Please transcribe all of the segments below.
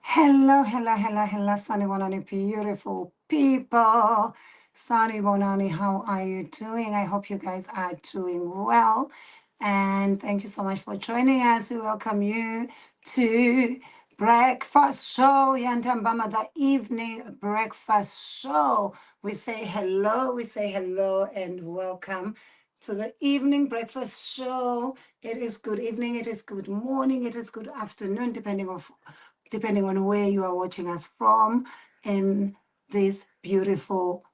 Hello, hello, hello, hello, Sunny Bonani, beautiful people. Sunny Bonani, how are you doing? I hope you guys are doing well. And thank you so much for joining us. We welcome you to Breakfast Show, Yantambama, the evening breakfast show. We say hello, and welcome to the evening breakfast show. It is good evening, it is good morning, it is good afternoon, depending on where you are watching us from in this beautiful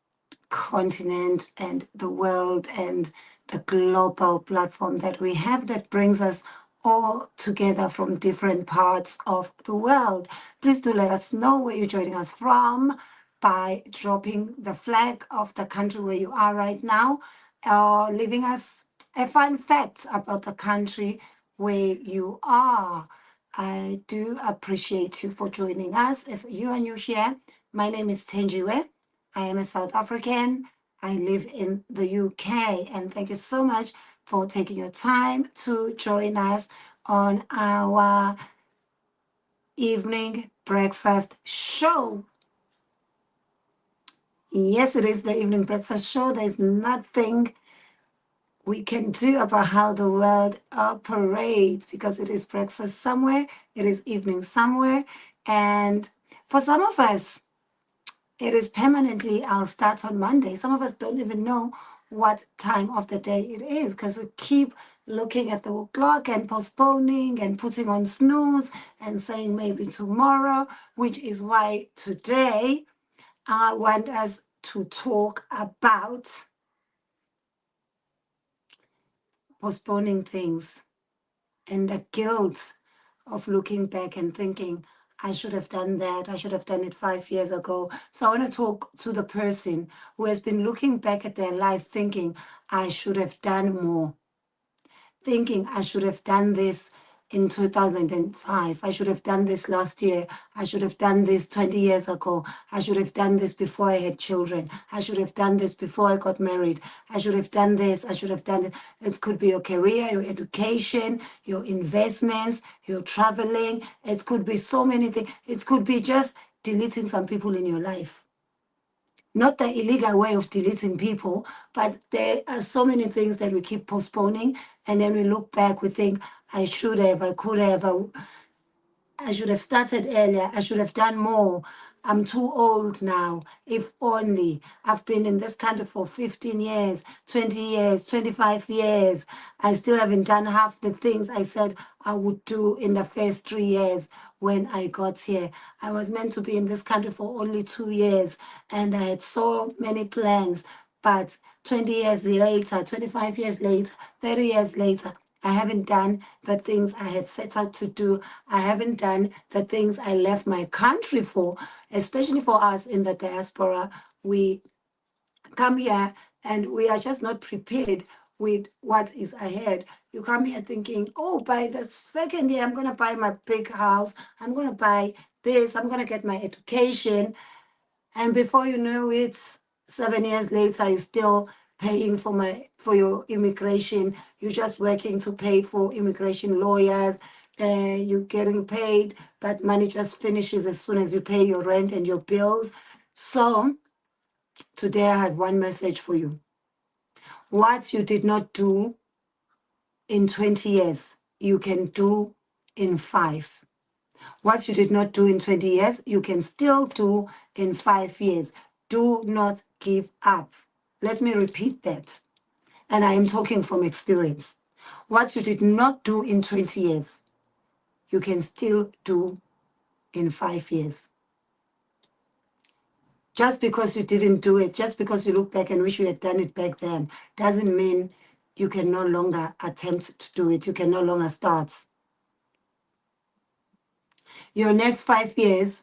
continent and the world and the global platform that we have that brings us all together from different parts of the world. Please do let us know where you're joining us from by dropping the flag of the country where you are right now, or leaving us a fun fact about the country where you are. I do appreciate you for joining us. If you are new here, my name is Tenjiwe. I am a South African. I live in the UK. And thank you so much for taking your time to join us on our evening breakfast show. Yes, it is the evening breakfast show. There's nothing we can do about how the world operates because it is breakfast somewhere, it is evening somewhere. And for some of us, it is permanently, I'll start on Monday. Some of us don't even know what time of the day it is because we keep looking at the clock and postponing and putting on snooze and saying maybe tomorrow, which is why today I want us to talk about postponing things and the guilt of looking back and thinking, I should have done that. I should have done it 5 years ago. So I want to talk to the person who has been looking back at their life thinking, I should have done more, thinking I should have done this in 2005. I should have done this last year. I should have done this 20 years ago. I should have done this before I had children. I should have done this before I got married. I should have done this. I should have done it. It could be your career, your education, your investments, your traveling. It could be so many things. It could be just deleting some people in your life. Not the illegal way of deleting people, but there are so many things that we keep postponing. And then we look back, we think, I should have, I could have, I should have started earlier, I should have done more. I'm too old now. If only. I've been in this country for 15 years, 20 years, 25 years. I still haven't done half the things I said I would do in the first 3 years when I got here. I was meant to be in this country for only 2 years and I had so many plans. But 20 years later, 25 years later, 30 years later, I haven't done the things I had set out to do. I haven't done the things I left my country for, especially for us in the diaspora. We come here and we are just not prepared with what is ahead. You come here thinking, oh, by the second year, I'm going to buy my big house. I'm going to buy this. I'm going to get my education. And before you know it, 7 years later, you're still paying for your immigration. You're just working to pay for immigration lawyers. You're getting paid, but money just finishes as soon as you pay your rent and your bills. So today I have one message for you. What you did not do in 20 years, you can do in 5. What you did not do in 20 years, you can still do in 5 years. Do not give up. Let me repeat that. And I am talking from experience. What you did not do in 20 years, you can still do in 5 years. Just because you didn't do it, just because you look back and wish you had done it back then, doesn't mean you can no longer attempt to do it. You can no longer start. Your next 5 years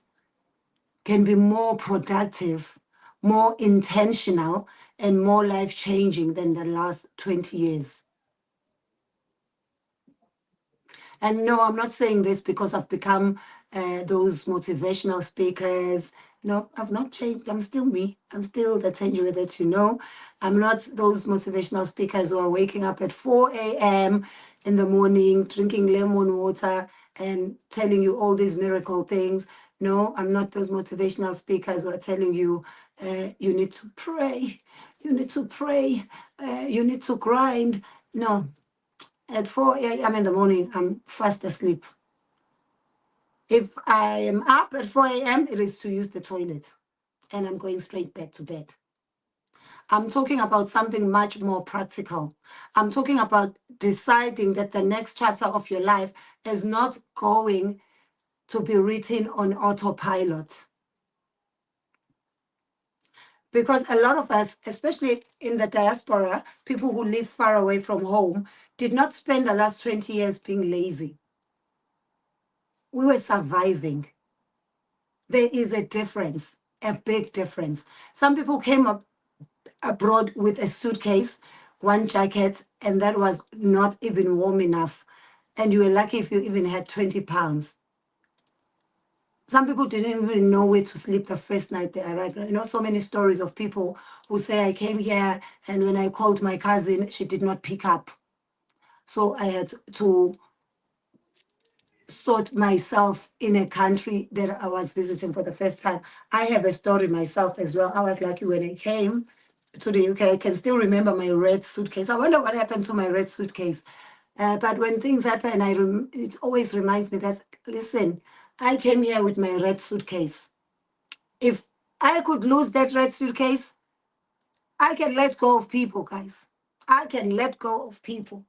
can be more productive, more intentional, and more life-changing than the last 20 years. And no, I'm not saying this because I've become those motivational speakers. No, I've not changed. I'm still me. I'm still the Tenjiwe that you know. I'm not those motivational speakers who are waking up at 4 a.m. in the morning, drinking lemon water and telling you all these miracle things. No, I'm not those motivational speakers who are telling you you need to pray, you need to pray, you need to grind. No, at 4 a.m. in the morning, I'm fast asleep. If I am up at 4 a.m., it is to use the toilet, and I'm going straight back to bed. I'm talking about something much more practical. I'm talking about deciding that the next chapter of your life is not going to be written on autopilot. Because a lot of us, especially in the diaspora, people who live far away from home, did not spend the last 20 years being lazy. We were surviving. There is a difference, a big difference. Some people came up abroad with a suitcase, one jacket, and that was not even warm enough. And you were lucky if you even had 20 pounds. Some people didn't even know where to sleep the first night they arrived. You know, so many stories of people who say, I came here and when I called my cousin, she did not pick up. So I had to sort myself in a country that I was visiting for the first time. I have a story myself as well. I was lucky when I came to the UK. I can still remember my red suitcase. I wonder what happened to my red suitcase. But when things happen, it always reminds me that, listen, I came here with my red suitcase. If I could lose that red suitcase, I can let go of people, guys. I can let go of people.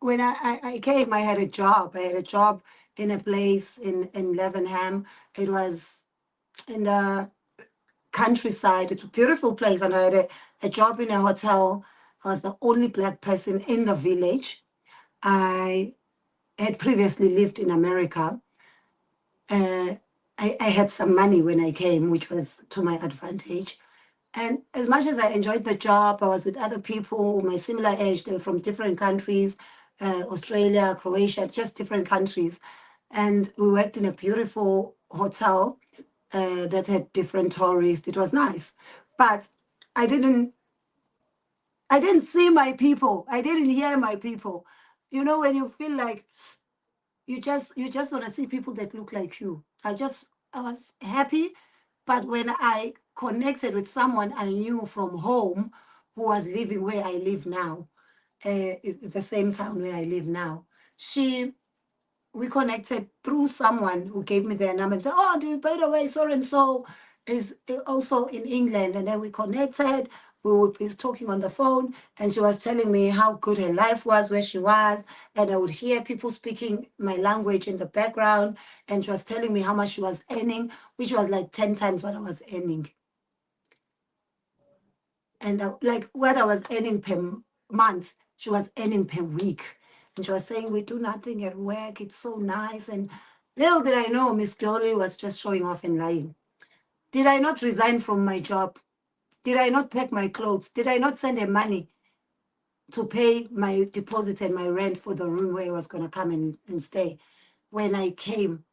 When I came, I had a job. I had a job in a place in Levenham. It was in the countryside. It's a beautiful place. And I had a job in a hotel. I was the only Black person in the village. I had previously lived in America. I had some money when I came, which was to my advantage. And as much as I enjoyed the job, I was with other people my similar age. They were from different countries, Australia, Croatia, just different countries. And we worked in a beautiful hotel that had different tourists. It was nice. But I didn't see my people. I didn't hear my people. You know, when you feel like you just want to see people that look like you. I was happy, but when I connected with someone I knew from home who was living where I live now, the same town where I live now, we connected through someone who gave me their number and said, oh, dude, by the way, so and so is also in England. And then we connected. We would be talking on the phone, and she was telling me how good her life was, where she was. And I would hear people speaking my language in the background. And she was telling me how much she was earning, which was like 10 times what I was earning. And like what I was earning per month, she was earning per week. And she was saying, we do nothing at work. It's so nice. And little did I know, Miss Glory was just showing off and lying. Did I not resign from my job? Did I not pack my clothes? Did I not send her money to pay my deposit and my rent for the room where I was going to come and stay? When I came,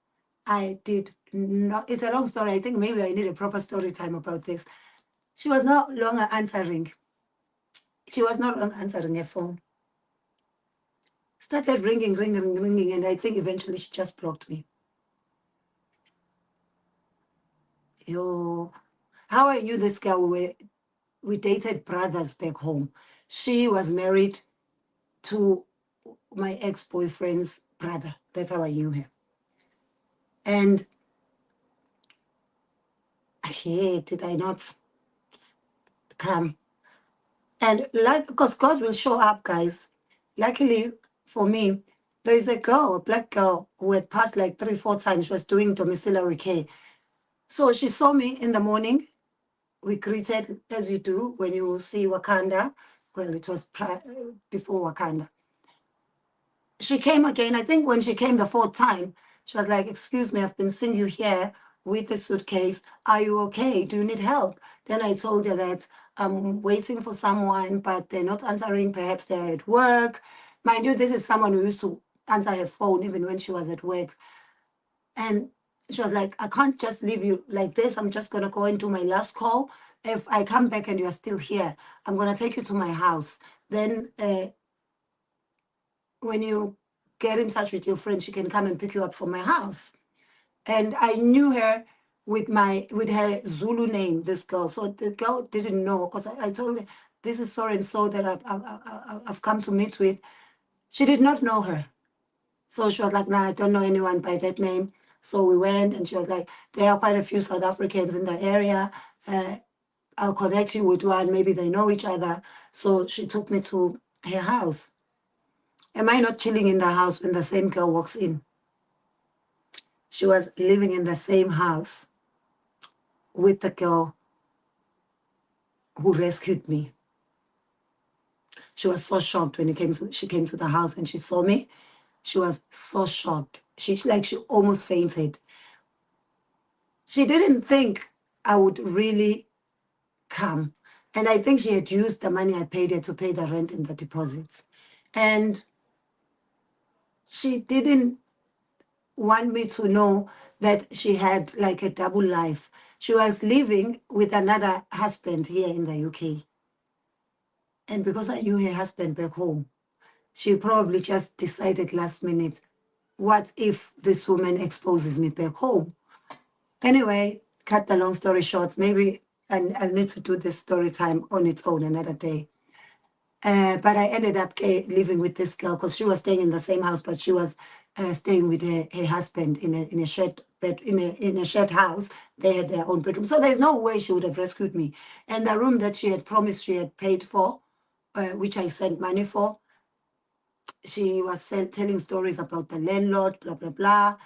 I did not. It's a long story. I think maybe I need a proper story time about this. She was no longer answering. She was no longer answering her phone. Started ringing, and I think eventually she just blocked me. Yo, how I knew this girl, we dated brothers back home. She was married to my ex-boyfriend's brother. That's how I knew her. And hey, did I not come? And like, because God will show up, guys. Luckily for me, there is a girl, a Black girl, who had passed like 3-4 times. She was doing domiciliary care. So she saw me in the morning. We greeted as you do when you see Wakanda. Well, it was before Wakanda. She came again. I think when she came the 4th time, she was like, excuse me, I've been seeing you here with the suitcase. Are you okay? Do you need help? Then I told her that I'm waiting for someone, but they're not answering. Perhaps they're at work. Mind you, this is someone who used to answer her phone even when she was at work. And she was like, I can't just leave you like this. I'm just going to go and do my last call. If I come back and you're still here, I'm going to take you to my house. Then when you get in touch with your friend. She can come and pick you up from my house. And I knew her with her Zulu name, this girl. So the girl didn't know, because I told her, this is so and so that I've come to meet with. She did not know her. So she was like, nah, I don't know anyone by that name. So we went, and she was like, there are quite a few South Africans in the area. I'll connect you with one. Maybe they know each other. So she took me to her house. Am I not chilling in the house when the same girl walks in? She was living in the same house with the girl who rescued me. She was so shocked when she came to the house and she saw me. She was so shocked. She almost fainted. She didn't think I would really come. And I think she had used the money I paid her to pay the rent and the deposits. And she didn't want me to know that she had like a double life. She was living with another husband here in the UK. And because I knew her husband back home, she probably just decided last minute, what if this woman exposes me back home? Anyway, cut the long story short, maybe I'll need to do this story time on its own another day. But I ended up living with this girl because she was staying in the same house, but she was staying with her husband in a shared bed, in a shared house. They had their own bedroom, so there's no way she would have rescued me. And the room that she had promised she had paid for, which I sent money for, she was telling stories about the landlord, blah blah blah.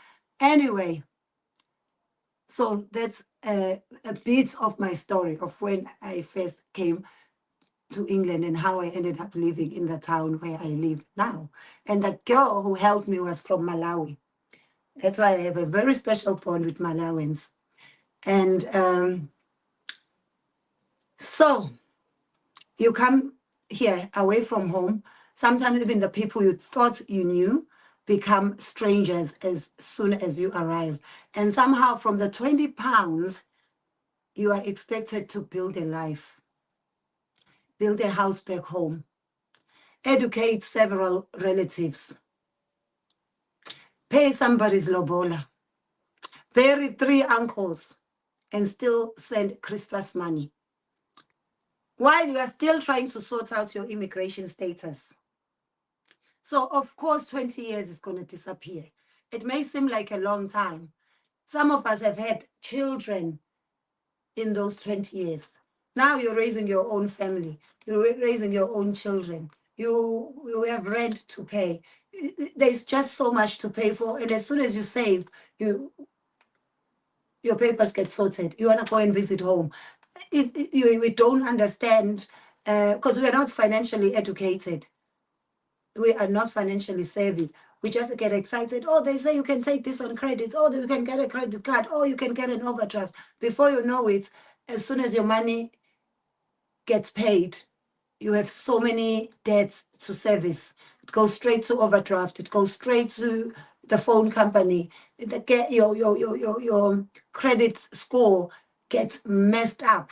Anyway, so that's a bit of my story of when I first came to England and how I ended up living in the town where I live now. And the girl who helped me was from Malawi. That's why I have a very special bond with Malawians. And so you come here away from home. Sometimes even the people you thought you knew become strangers as soon as you arrive. And somehow from the 20 pounds, you are expected to build a life, build a house back home, educate several relatives, pay somebody's lobola, bury 3 uncles, and still send Christmas money, while you are still trying to sort out your immigration status. So, of course, 20 years is going to disappear. It may seem like a long time. Some of us have had children in those 20 years. Now you're raising your own family. You're raising your own children. You have rent to pay. There's just so much to pay for. And as soon as you save, your papers get sorted. You want to go and visit home. We don't understand because we are not financially educated. We are not financially savvy. We just get excited. Oh, they say you can take this on credit. Oh, you can get a credit card. Oh, you can get an overdraft. Before you know it, as soon as your money gets paid, you have so many debts to service. It goes straight to overdraft. It goes straight to the phone company. Your credit score gets messed up.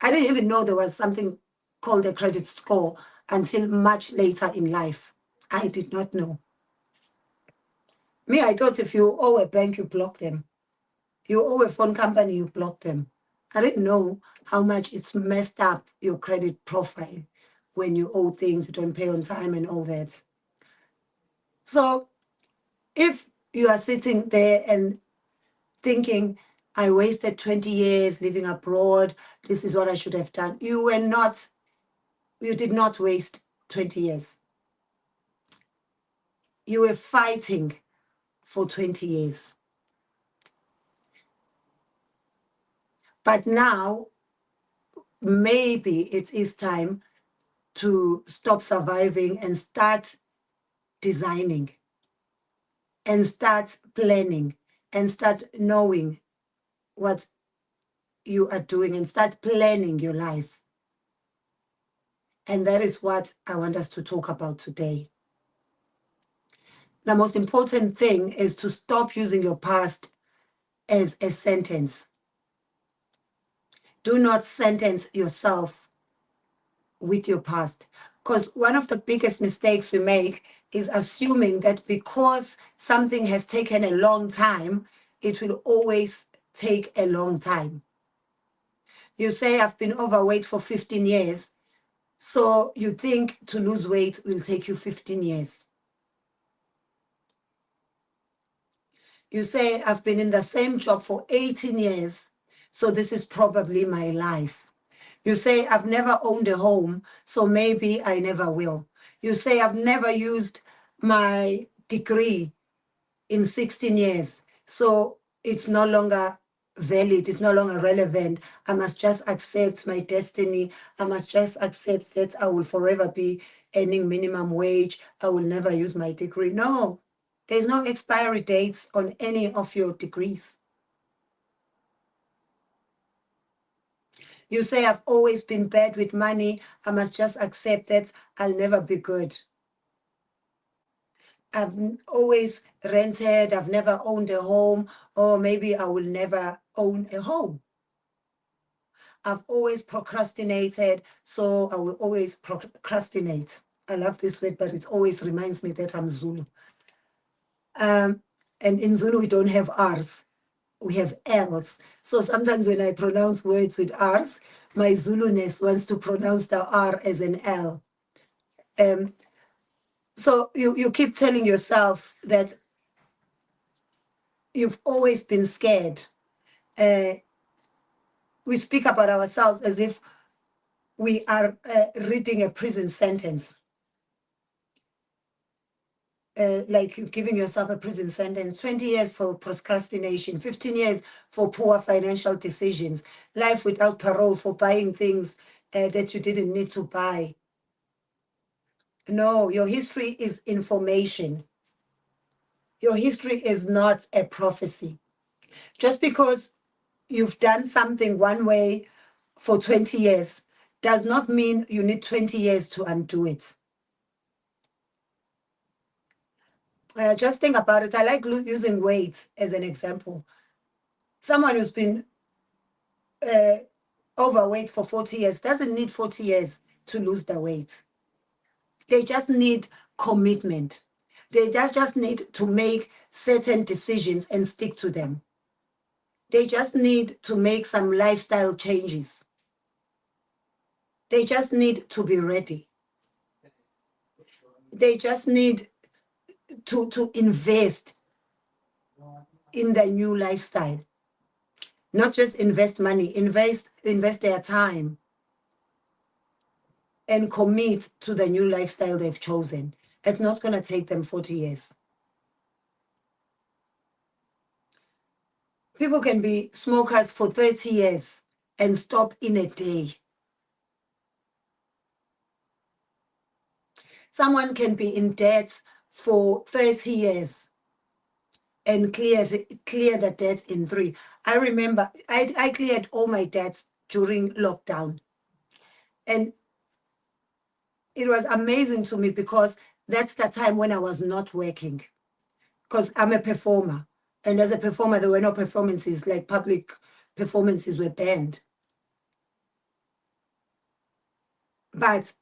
I didn't even know there was something called a credit score until much later in life. I did not know. Me, I thought if you owe a bank, you block them. You owe a phone company, you block them. I didn't know how much it's messed up your credit profile when you owe things, you don't pay on time and all that. So if you are sitting there and thinking, I wasted 20 years living abroad, this is what I should have done. You did not waste 20 years. You were fighting for 20 years. But now, maybe it is time to stop surviving and start designing and start planning and start knowing what you are doing and start planning your life. And that is what I want us to talk about today. The most important thing is to stop using your past as a sentence. Do not sentence yourself with your past. Because one of the biggest mistakes we make is assuming that because something has taken a long time, it will always take a long time. You say, I've been overweight for 15 years, so you think to lose weight will take you 15 years. You say, I've been in the same job for 18 years, so this is probably my life. You say, I've never owned a home, so maybe I never will. You say, I've never used my degree in 16 years, so it's no longer valid, it's no longer relevant. I must just accept my destiny. I must just accept that I will forever be earning minimum wage. I will never use my degree. No, there's no expiry dates on any of your degrees. You say, I've always been bad with money. I must just accept that I'll never be good. I've always rented, I've never owned a home, or maybe I will never own a home. I've always procrastinated, so I will always procrastinate. I love this word, but it always reminds me that I'm Zulu. And in Zulu, we don't have R's, we have L's. So sometimes when I pronounce words with R's, my Zuluness wants to pronounce the R as an L. So you keep telling yourself that you've always been scared. We speak about ourselves as if we are reading a prison sentence. Like you're giving yourself a prison sentence, 20 years for procrastination, 15 years for poor financial decisions, life without parole for buying things that you didn't need to buy. No, your history is information. Your history is not a prophecy. Just because you've done something one way for 20 years does not mean you need 20 years to undo it. Just think about it. I like using weight as an example. Someone who's been overweight for 40 years doesn't need 40 years to lose the weight. They just need commitment. They just need to make certain decisions and stick to them. They just need to make some lifestyle changes. They just need to be ready. They just need to invest in the new lifestyle. Not just invest money, invest their time and commit to the new lifestyle they've chosen. It's not going to take them 40 years. People can be smokers for 30 years and stop in a day. Someone can be in debt for 30 years and clear the debt in 3. I remember I cleared all my debts during lockdown. And it was amazing to me because that's the time when I was not working, because I'm a performer. And as a performer, there were no performances, like public performances were banned. But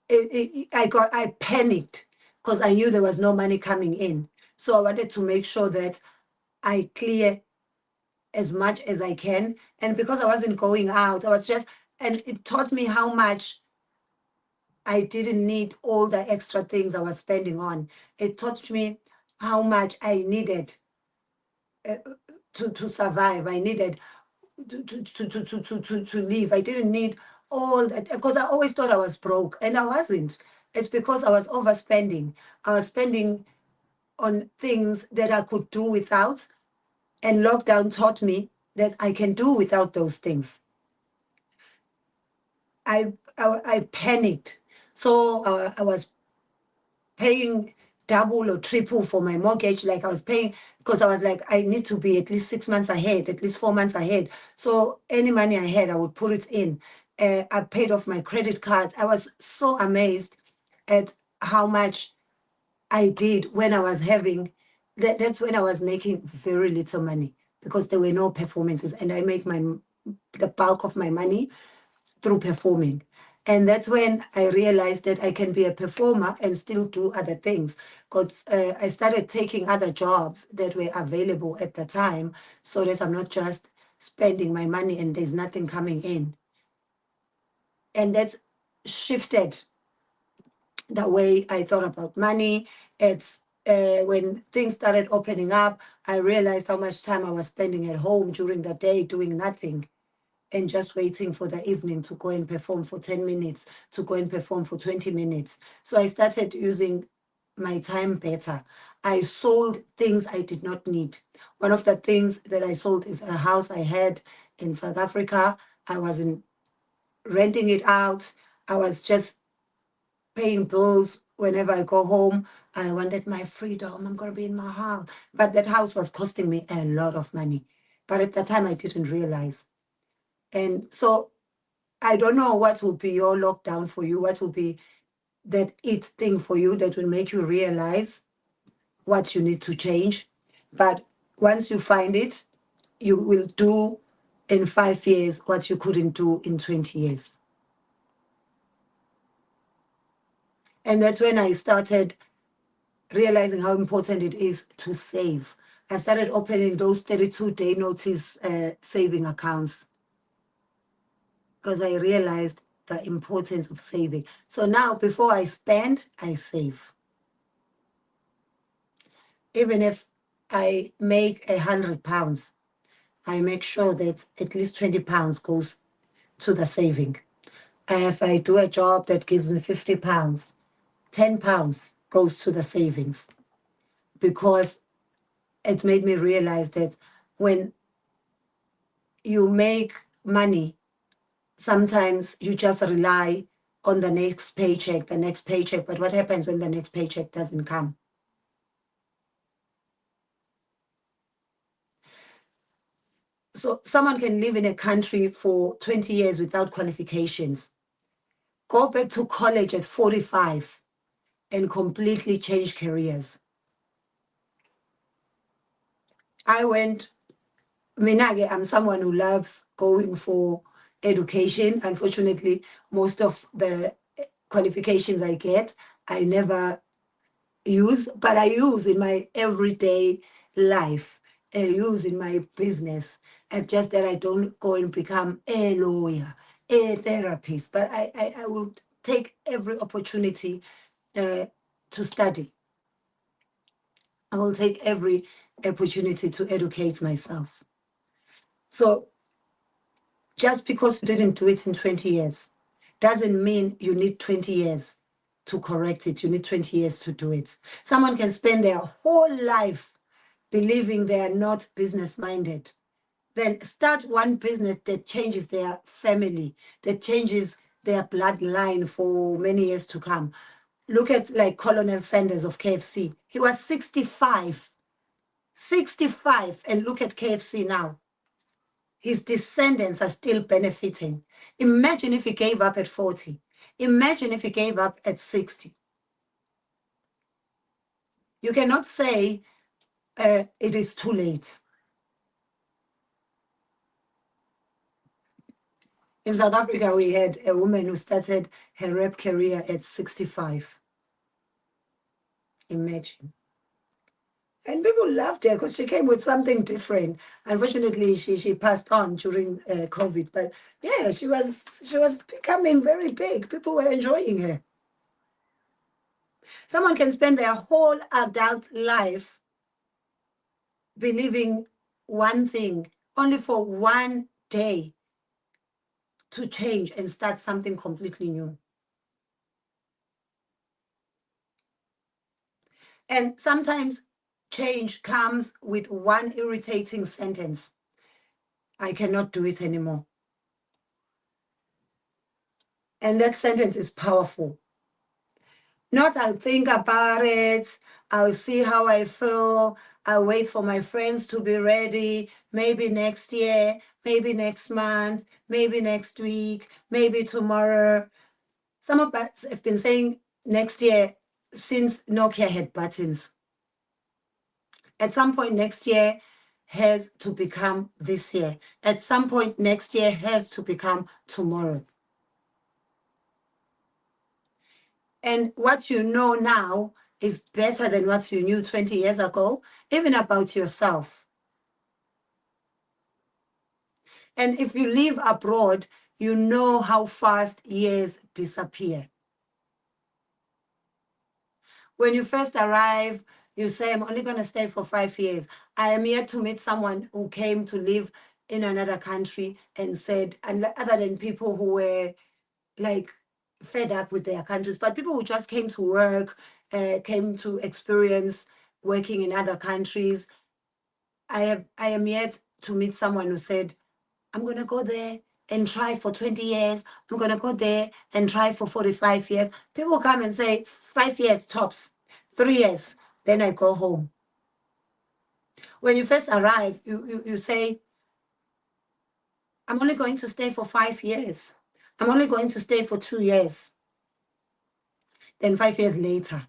I panicked because I knew there was no money coming in. So I wanted to make sure that I clear as much as I can. And because I wasn't going out, and it taught me how much I didn't need all the extra things I was spending on. It taught me how much I needed to survive. I needed to live. I didn't need all that, because I always thought I was broke, and I wasn't. It's because I was overspending. I was spending on things that I could do without, and lockdown taught me that I can do without those things. I panicked. So I was paying double or triple for my mortgage. Like I was paying, because I was like, I need to be at least 6 months ahead, at least 4 months ahead. So any money I had, I would put it in. I paid off my credit cards. I was so amazed at how much I did when I was having, that's when I was making very little money, because there were no performances, and I make the bulk of my money through performing. And that's when I realized that I can be a performer and still do other things. Because I started taking other jobs that were available at the time so that I'm not just spending my money and there's nothing coming in. And that's shifted the way I thought about money. It's when things started opening up, I realized how much time I was spending at home during the day doing nothing and just waiting for the evening to go and perform for 10 minutes, to go and perform for 20 minutes. So I started using my time better. I sold things I did not need. One of the things that I sold is a house I had in South Africa. I wasn't renting it out. I was just paying bills whenever I go home. I wanted my freedom. I'm going to be in my house. But that house was costing me a lot of money. But at the time, I didn't realize. And so I don't know what will be your lockdown for you, what will be that it thing for you that will make you realize what you need to change. But once you find it, you will do in 5 years what you couldn't do in 20 years. And that's when I started realizing how important it is to save. I started opening those 32-day notice saving accounts because I realized the importance of saving. So now before I spend, I save. Even if I make £100, I make sure that at least £20 goes to the saving. If I do a job that gives me £50, £10 goes to the savings, because it made me realize that when you make money, sometimes you just rely on the next paycheck. But what happens when the next paycheck doesn't come? So someone can live in a country for 20 years without qualifications, go back to college at 45 and completely change careers. I'm someone who loves going for education. Unfortunately, most of the qualifications I get, I never use, but I use in my everyday life, I use in my business. And just that I don't go and become a lawyer, a therapist, but I would take every opportunity to study. I will take every opportunity to educate myself. So just because you didn't do it in 20 years doesn't mean you need 20 years to correct it. You need 20 years to do it. Someone can spend their whole life believing they are not business minded. Then start one business that changes their family, that changes their bloodline for many years to come. Look at like Colonel Sanders of KFC. He was 65, and look at KFC now. His descendants are still benefiting. Imagine if he gave up at 40. Imagine if he gave up at 60. You cannot say it is too late. In South Africa, we had a woman who started her rap career at 65. Imagine. And people loved her because she came with something different. Unfortunately, she passed on during COVID. But yeah, she was becoming very big. People were enjoying her. Someone can spend their whole adult life believing one thing only for one day to change and start something completely new. And sometimes change comes with one irritating sentence: I cannot do it anymore. And that sentence is powerful. Not I'll think about it, I'll see how I feel, I'll wait for my friends to be ready, maybe next year, maybe next month, maybe next week, maybe tomorrow. Some of us have been saying next year since Nokia had buttons. At some point next year has to become this year. At some point next year has to become tomorrow. And what you know now is better than what you knew 20 years ago, even about yourself. And if you live abroad, you know how fast years disappear. When you first arrive, you say, I'm only going to stay for 5 years. I am yet to meet someone who came to live in another country and said, and other than people who were like fed up with their countries, but people who just came to work, came to experience working in other countries. I am yet to meet someone who said, I'm going to go there and try for 20 years. I'm going to go there and try for 45 years. People come and say 5 years tops, 3 years, then I go home. When you first arrive, you say, I'm only going to stay for 5 years. I'm only going to stay for 2 years. Then 5 years later,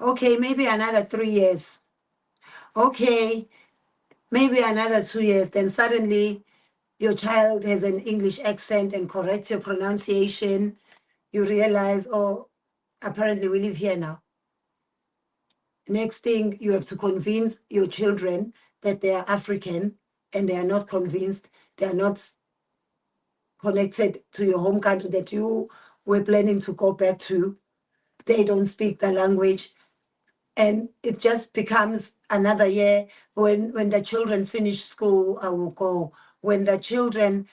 okay, maybe another 3 years. Okay, maybe another 2 years. Then suddenly your child has an English accent and corrects your pronunciation. You realize, oh, apparently we live here now. Next thing, you have to convince your children that they are African, and they are not convinced, they are not connected to your home country that you were planning to go back to. They don't speak the language. And it just becomes another year. When the children finish school, I will go. When the children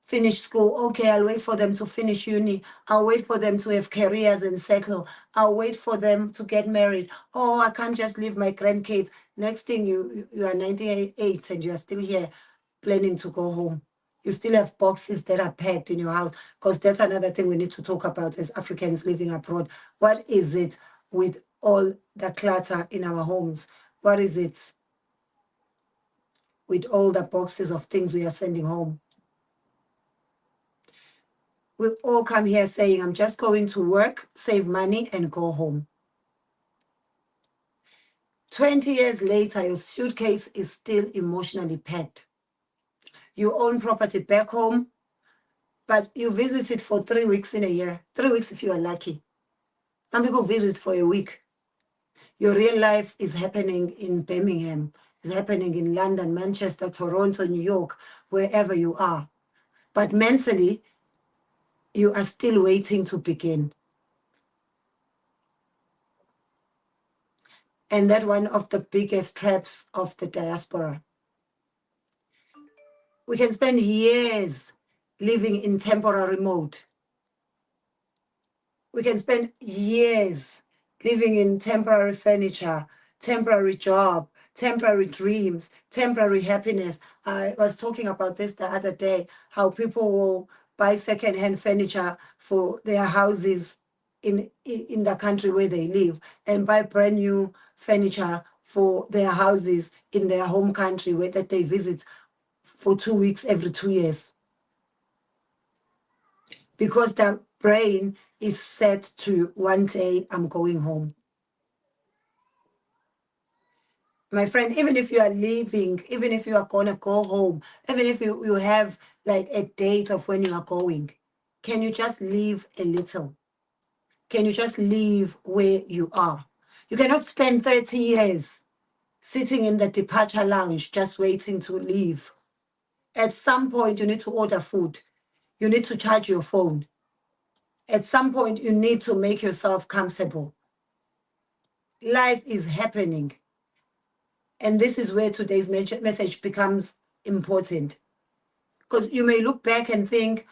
finish school, okay, I'll wait for them to finish uni. I'll wait for them to have careers and settle. I'll wait for them to get married. Oh, I can't just leave my grandkids. Next thing, you are 98 and you are still here planning to go home. You still have boxes that are packed in your house, because that's another thing we need to talk about as Africans living abroad. What is it with all the clutter in our homes? What is it with all the boxes of things we are sending home? We all come here saying, I'm just going to work, save money, and go home. 20 years later, your suitcase is still emotionally packed. You own property back home, but you visit it for 3 weeks in a year. 3 weeks if you are lucky. Some people visit for a week. Your real life is happening in Birmingham, is happening in London, Manchester, Toronto, New York, wherever you are. But mentally, you are still waiting to begin. And that's one of the biggest traps of the diaspora. We can spend years living in temporary mode. We can spend years living in temporary furniture, temporary job, temporary dreams, temporary happiness. I was talking about this the other day, how people will buy second-hand furniture for their houses in the country where they live, and buy brand new furniture for their houses in their home country where that they visit for 2 weeks every 2 years. Because the brain is set to one day I'm going home. My friend, even if you are leaving, even if you are gonna go home, even if you have like a date of when you are going, can you just leave a little? Can you just leave where you are? You cannot spend 30 years sitting in the departure lounge just waiting to leave. At some point, you need to order food. You need to charge your phone. At some point, you need to make yourself comfortable. Life is happening. And this is where today's message becomes important. Because you may look back and think,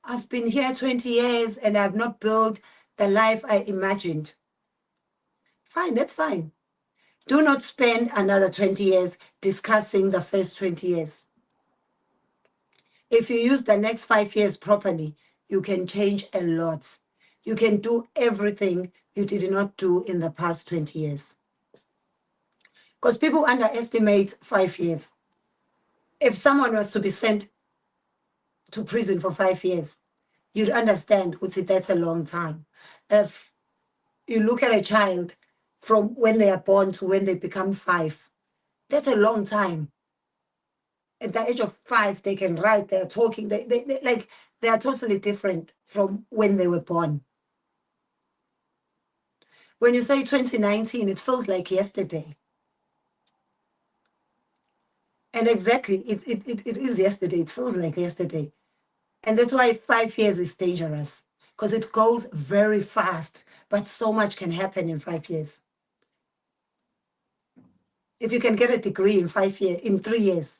I've been here 20 years and I've not built the life I imagined. Fine, that's fine. Do not spend another 20 years discussing the first 20 years. If you use the next 5 years properly, you can change a lot. You can do everything you did not do in the past 20 years. Because people underestimate 5 years. If someone was to be sent to prison for 5 years, you'd understand, that's a long time. If you look at a child from when they are born to when they become 5, that's a long time. At the age of 5, they can write, they're talking, they are totally different from when they were born. When you say 2019, it feels like yesterday. And exactly, it is yesterday. It feels like yesterday. And that's why 5 years is dangerous, because it goes very fast, but so much can happen in 5 years. If you can get a degree in 5 years, in 3 years,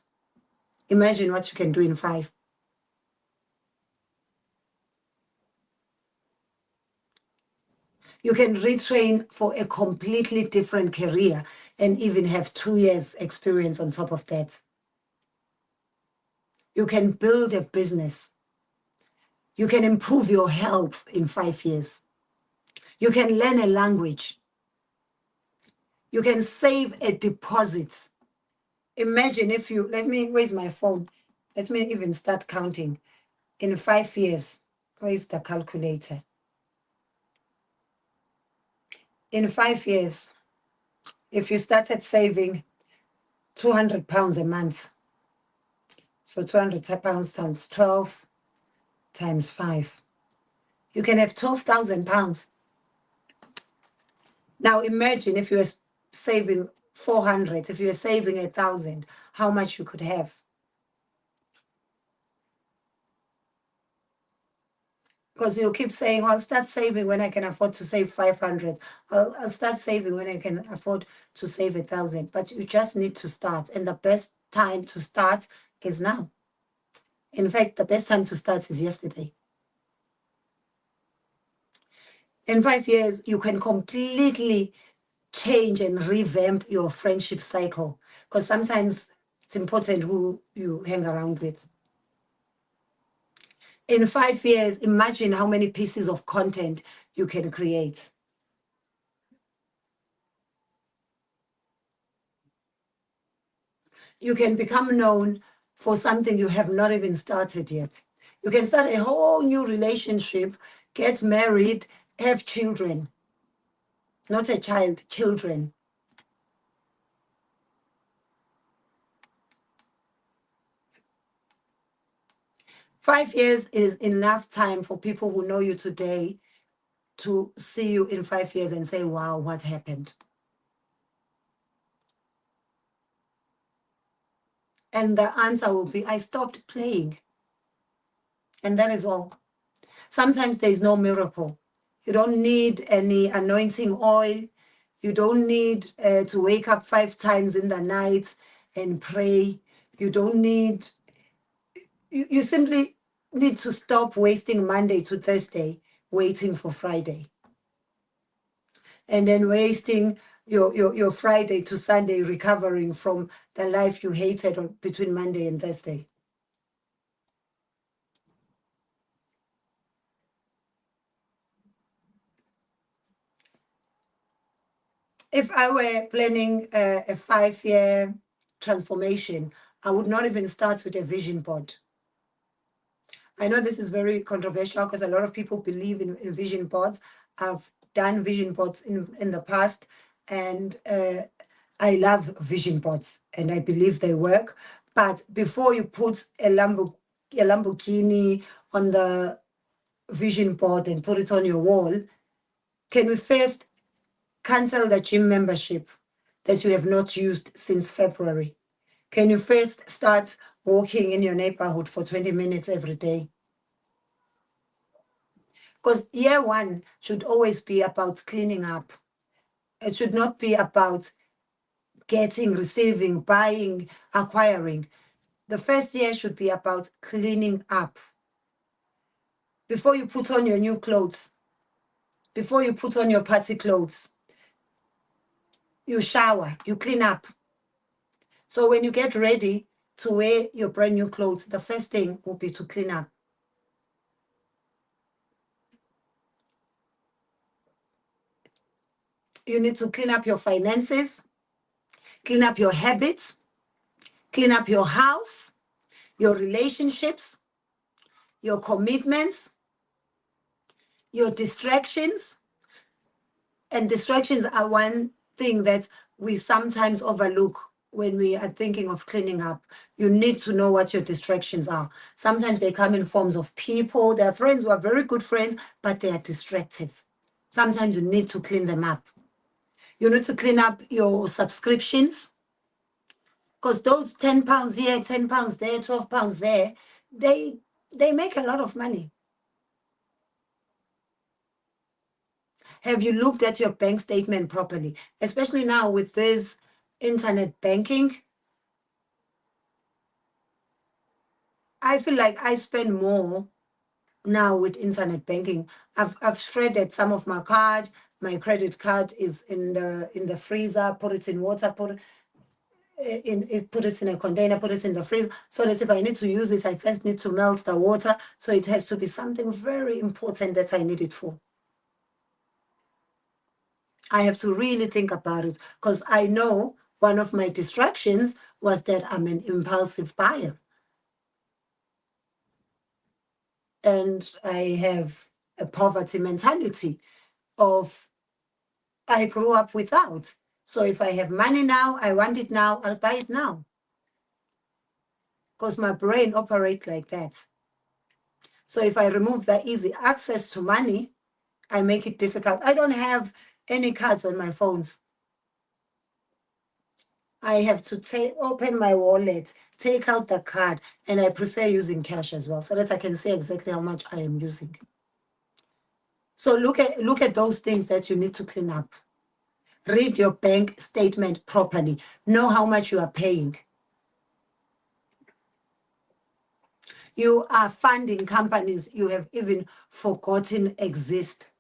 imagine what you can do in 5. You can retrain for a completely different career and even have 2 years experience on top of that. You can build a business. You can improve your health in 5 years. You can learn a language. You can save a deposit. Imagine if you, where's my phone? Let me even start counting. In 5 years, where's the calculator? In 5 years, if you started saving £200 a month, so £200 times 12 times 5, you can have £12,000. Now imagine if you were saving 400, if you were saving 1,000, how much you could have. Because you keep saying, I'll start saving when I can afford to save 500. I'll start saving when I can afford to save 1,000. But you just need to start. And the best time to start is now. In fact, the best time to start is yesterday. In 5 years, you can completely change and revamp your friendship cycle. Because sometimes it's important who you hang around with. In 5 years, imagine how many pieces of content you can create. You can become known for something you have not even started yet. You can start a whole new relationship, get married, have children. Not a child, children. Five years is enough time for people who know you today to see you in 5 years and say, wow, what happened? And the answer will be, I stopped playing. And that is all. Sometimes there's no miracle. You don't need any anointing oil. You don't need to wake up 5 times in the night and pray. You don't need, you simply need to stop wasting Monday to Thursday waiting for Friday. And then wasting your Friday to Sunday recovering from the life you hated between Monday and Thursday. If I were planning a 5-year transformation, I would not even start with a vision board. I know this is very controversial because a lot of people believe in vision boards. I've done vision boards in the past, and I love vision boards and I believe they work. But before you put a Lamborghini on the vision board and put it on your wall, can we first cancel the gym membership that you have not used since February? Can you first start walking in your neighborhood for 20 minutes every day? Because year one should always be about cleaning up. It should not be about getting, receiving, buying, acquiring. The first year should be about cleaning up. Before you put on your new clothes, before you put on your party clothes, you shower, you clean up. So when you get ready to wear your brand new clothes, the first thing will be to clean up. You need to clean up your finances, clean up your habits, clean up your house, your relationships, your commitments, your distractions. And distractions are one thing that we sometimes overlook when we are thinking of cleaning up. You need to know what your distractions are. Sometimes they come in forms of people. There are friends who are very good friends, but they are distractive. Sometimes you need to clean them up. You need to clean up your subscriptions, because those £10 here, £10 there, £12 there, they make a lot of money. Have you looked at your bank statement properly? Especially now with this internet banking, I feel like I spend more now with internet banking. I've shredded some of my card. My credit card is in the freezer. Put it in water. Put it in a container. Put it in the freezer, so that if I need to use it, I first need to melt the water. So it has to be something very important that I need it for. I have to really think about it, because I know one of my distractions was that I'm an impulsive buyer. And I have a poverty mentality of I grew up without. So if I have money now, I want it now, I'll buy it now. Because my brain operates like that. So if I remove the easy access to money, I make it difficult. I don't have any cards on my phones. I have to open my wallet, take out the card, and I prefer using cash as well, so that I can see exactly how much I am using. So look at those things that you need to clean up. Read your bank statement properly. Know how much you are paying. You are funding companies you have even forgotten exist.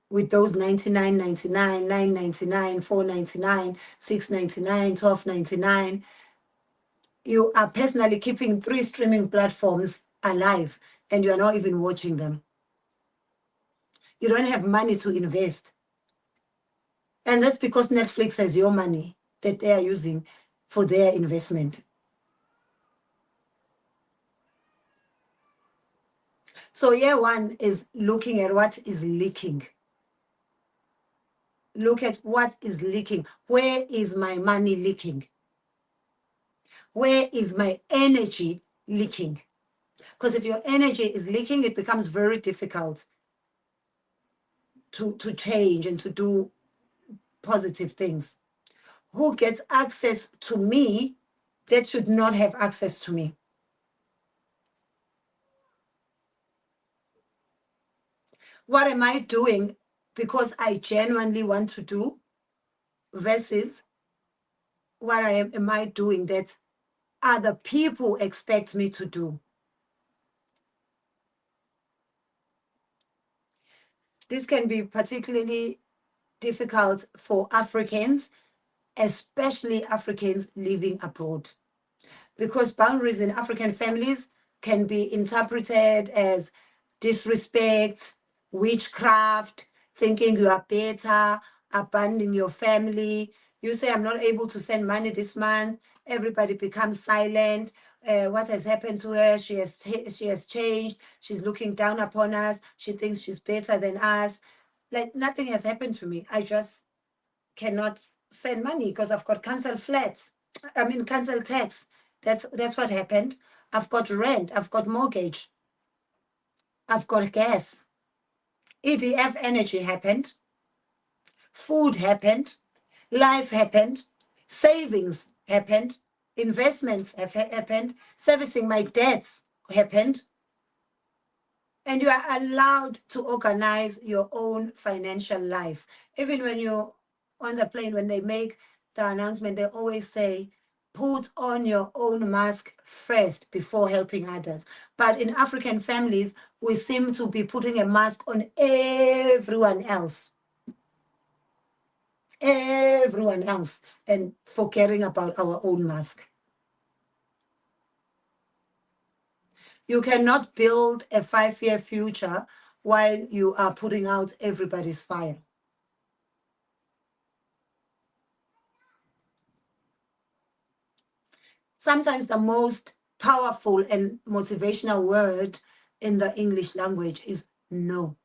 With those 99.99, 9.99, 4.99, 6.99, 12.99. You are personally keeping 3 streaming platforms alive, and you are not even watching them. You don't have money to invest. And that's because Netflix has your money that they are using for their investment. So year one is looking at what is leaking. Look at what is leaking. Where is my money leaking? Where is my energy leaking? Because if your energy is leaking, it becomes very difficult to change and to do positive things. Who gets access to me that should not have access to me? What am I doing because I genuinely want to do versus what am I doing that other people expect me to do? This can be particularly difficult for Africans, especially Africans living abroad, because boundaries in African families can be interpreted as disrespect, witchcraft, thinking you are better, abandoning your family. You say, I'm not able to send money this month. Everybody becomes silent. What has happened to her? She has changed. She's looking down upon us. She thinks she's better than us. Like, nothing has happened to me. I just cannot send money because I've got cancelled flats. I mean, cancelled tax. That's what happened. I've got rent. I've got mortgage. I've got gas. EDF energy happened. Food happened. Life happened. Savings happened. Investments have happened. Servicing my debts happened. And you are allowed to organize your own financial life. Even when you're on the plane, when they make the announcement, they always say, put on your own mask first before helping others. But in African families, we seem to be putting a mask on everyone else. Everyone else, and forgetting about our own mask. You cannot build a 5-year future while you are putting out everybody's fire. Sometimes the most powerful and motivational word in the English language is no.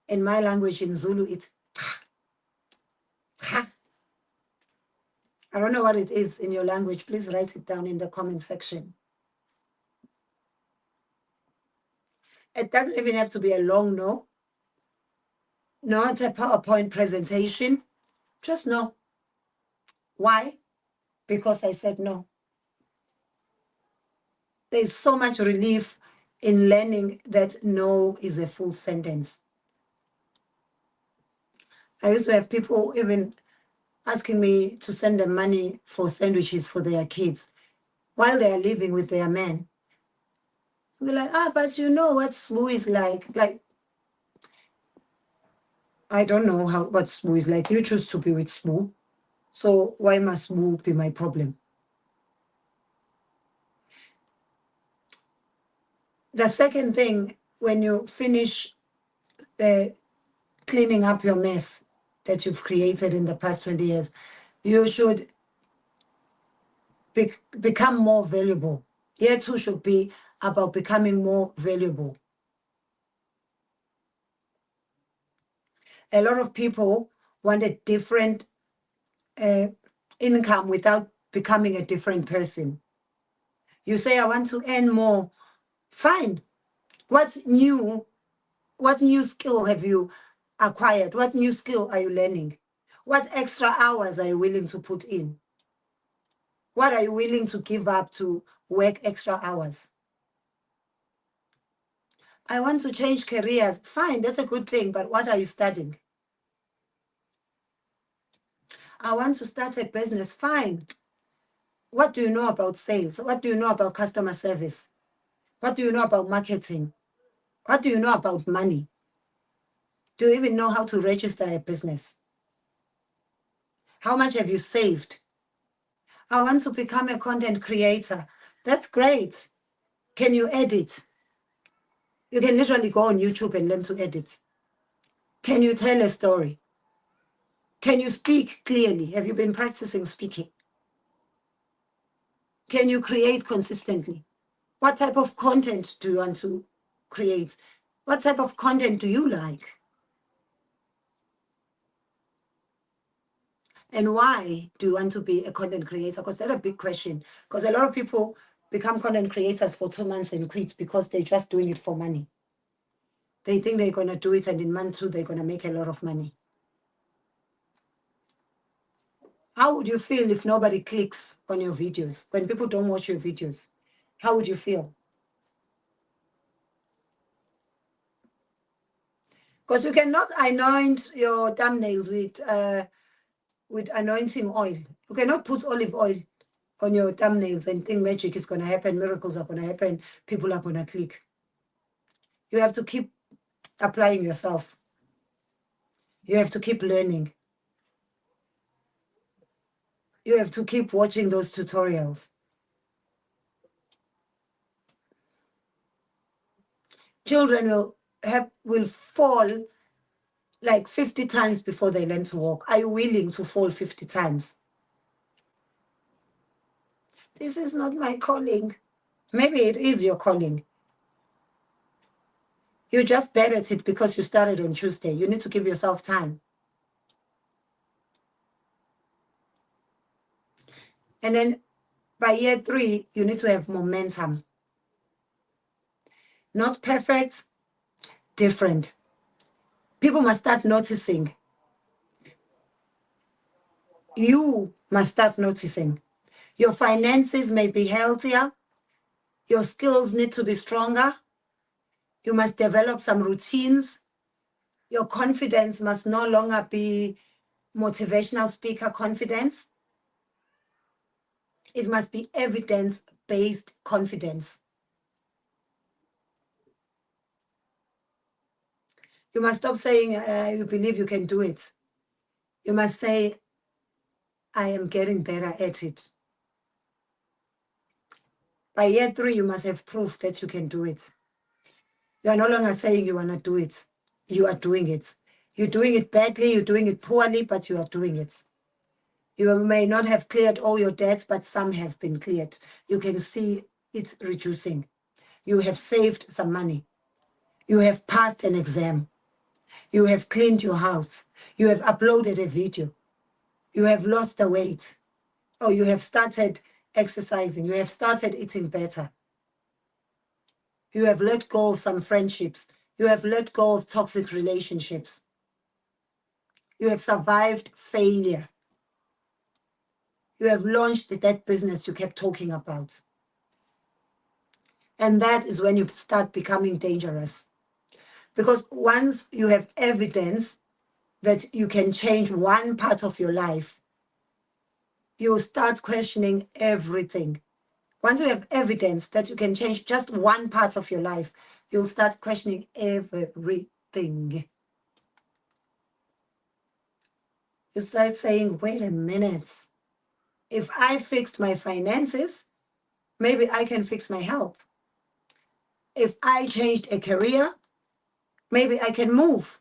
In my language, in Zulu, it's cha. I don't know what it is in your language. Please write it down in the comment section. It doesn't even have to be a long no. not a PowerPoint presentation. Just no. Why? Because I said no. There's so much relief in learning that no is a full sentence. I used to have people even asking me to send them money for sandwiches for their kids while they are living with their man. I'll be like, but you know what SWU is like. Like, I don't know what SWU is like. You choose to be with SWU. So why must SWU be my problem? The second thing, when you finish cleaning up your mess that you've created in the past 20 years, you should become more valuable. Year 2 should be about becoming more valuable. A lot of people want a different income without becoming a different person. You say, I want to earn more. Fine. What new skill have you acquired? What new skill are you learning? What extra hours are you willing to put in? What are you willing to give up to work extra hours? I want to change careers. Fine, that's a good thing, but what are you studying? I want to start a business. Fine. What do you know about sales? What do you know about customer service? What do you know about marketing? What do you know about money? Do you even know how to register a business? How much have you saved? I want to become a content creator. That's great. Can you edit? You can literally go on YouTube and learn to edit. Can you tell a story? Can you speak clearly? Have you been practicing speaking? Can you create consistently? What type of content do you want to create? What type of content do you like? And why do you want to be a content creator? Because that's a big question. Because a lot of people become content creators for 2 months and quit because they're just doing it for money. They think they're going to do it, and in month 2, they're going to make a lot of money. How would you feel if nobody clicks on your videos? When people don't watch your videos, how would you feel? Because you cannot anoint your thumbnails with anointing oil. You cannot put olive oil on your thumbnails and think magic is going to happen, miracles are going to happen, people are going to click. You have to keep applying yourself. You have to keep learning. You have to keep watching those tutorials. Children will fall like 50 times before they learn to walk. Are you willing to fall 50 times? This is not my calling. Maybe it is your calling. You're just bad at it because you started on Tuesday. You need to give yourself time. And then by year 3, you need to have momentum. Not perfect, different. People must start noticing. You must start noticing. Your finances may be healthier. Your skills need to be stronger. You must develop some routines. Your confidence must no longer be motivational speaker confidence. It must be evidence-based confidence. You must stop saying you believe you can do it. You must say, I am getting better at it. By year 3, you must have proof that you can do it. You are no longer saying you want to do it. You are doing it. You're doing it badly, you're doing it poorly, but you are doing it. You may not have cleared all your debts, but some have been cleared. You can see it's reducing. You have saved some money. You have passed an exam. You have cleaned your house. You have uploaded a video. You have lost the weight. Or you have started exercising. You have started eating better. You have let go of some friendships. You have let go of toxic relationships. You have survived failure. You have launched that business you kept talking about. And that is when you start becoming dangerous. Because once you have evidence that you can change one part of your life, you start questioning everything. Once you have evidence that you can change just one part of your life, you'll start questioning everything. You start saying, wait a minute, if I fixed my finances, maybe I can fix my health. If I changed a career, maybe I can move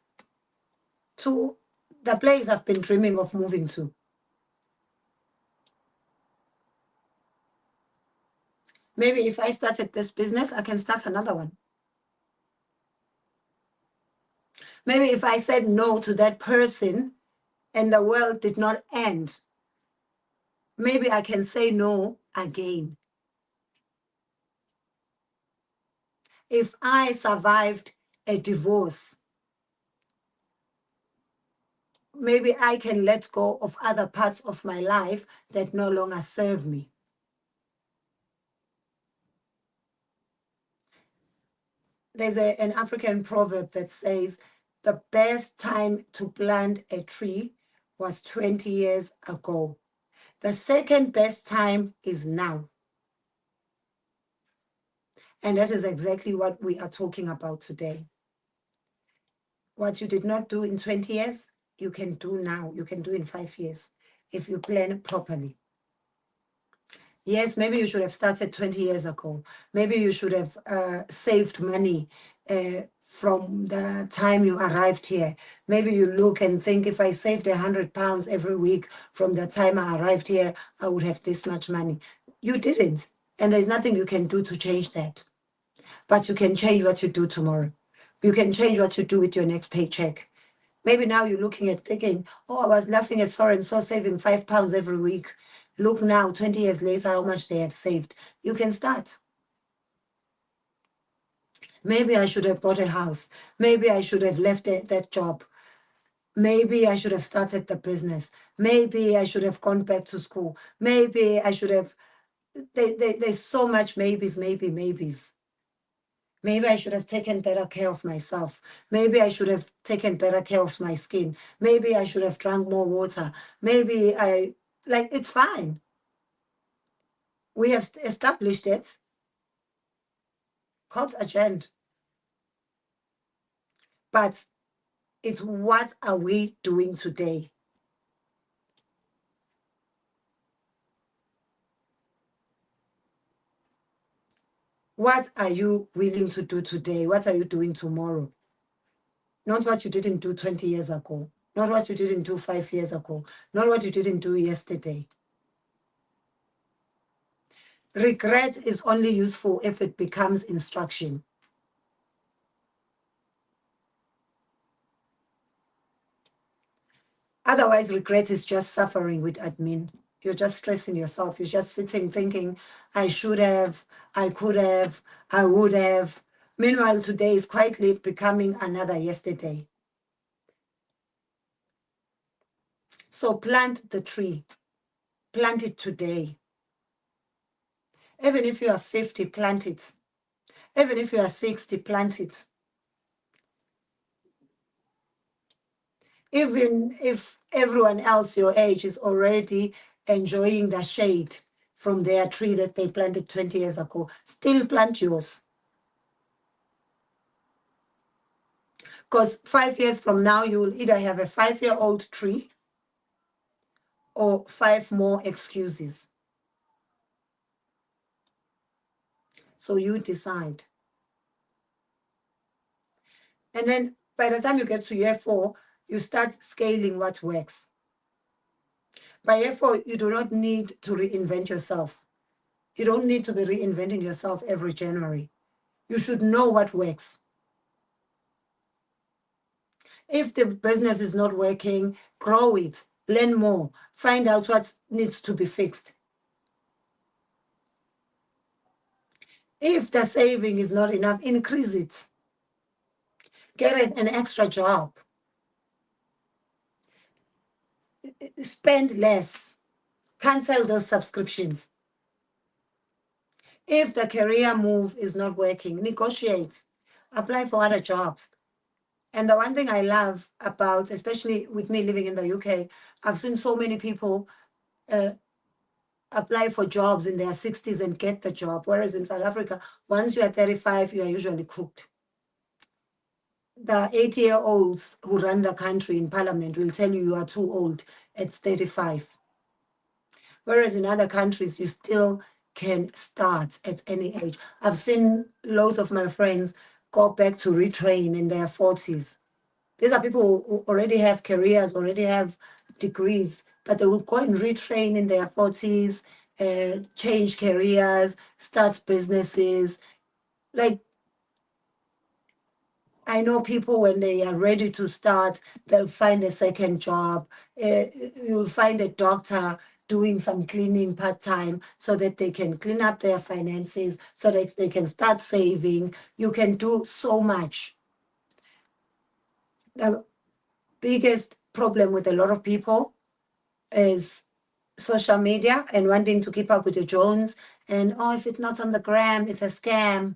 to the place I've been dreaming of moving to. Maybe if I started this business, I can start another one. Maybe if I said no to that person and the world did not end, maybe I can say no again. If I survived a divorce, maybe I can let go of other parts of my life that no longer serve me. There's an African proverb that says, the best time to plant a tree was 20 years ago. The second best time is now. And that is exactly what we are talking about today. What you did not do in 20 years, you can do now. You can do in 5 years if you plan properly. Yes, maybe you should have started 20 years ago. Maybe you should have saved money from the time you arrived here. Maybe you look and think, if I saved £100 every week from the time I arrived here, I would have this much money. You didn't. And there's nothing you can do to change that. But you can change what you do tomorrow. You can change what you do with your next paycheck. Maybe now you're looking at thinking, oh, I was laughing at so and so saving £5 every week. Look now, 20 years later, how much they have saved. You can start. Maybe I should have bought a house. Maybe I should have left that job. Maybe I should have started the business. Maybe I should have gone back to school. Maybe I should have. There's so much maybes. Maybe I should have taken better care of myself. Maybe I should have taken better care of my skin. Maybe I should have drank more water. Maybe it's fine. We have established it. God's agenda. But it's what are we doing today? What are you willing to do today? What are you doing tomorrow? Not what you didn't do 20 years ago. Not what you didn't do 5 years ago. Not what you didn't do yesterday. Regret is only useful if it becomes instruction. Otherwise, regret is just suffering with admin. You're just stressing yourself. You're just sitting thinking, I should have, I could have, I would have. Meanwhile, today is quietly becoming another yesterday. So plant the tree. Plant it today. Even if you are 50, plant it. Even if you are 60, plant it. Even if everyone else your age is already enjoying the shade from their tree that they planted 20 years ago, still plant yours. Because 5 years from now, you will either have a 5-year-old tree or 5 more excuses. So you decide. And then by the time you get to year 4, you start scaling what works. By year 4, you do not need to reinvent yourself. You don't need to be reinventing yourself every January. You should know what works. If the business is not working, grow it, learn more, find out what needs to be fixed. If the saving is not enough, increase it. Get an extra job. spend less, cancel those subscriptions. If the career move is not working, negotiate, apply for other jobs. And the one thing I love about, especially with me living in the UK, I've seen so many people apply for jobs in their 60s and get the job. Whereas in South Africa, once you are 35, you are usually cooked. The 80-year-olds who run the country in parliament will tell you are too old at 35. Whereas in other countries, you still can start at any age. I've seen loads of my friends go back to retrain in their 40s. These are people who already have careers, already have degrees, but they will go and retrain in their 40s, change careers, start businesses. Like, I know people when they are ready to start, they'll find a second job. You'll find a doctor doing some cleaning part-time so that they can clean up their finances, so that they can start saving. You can do so much. The biggest problem with a lot of people is social media and wanting to keep up with the Jones. And, oh, if it's not on the gram, it's a scam.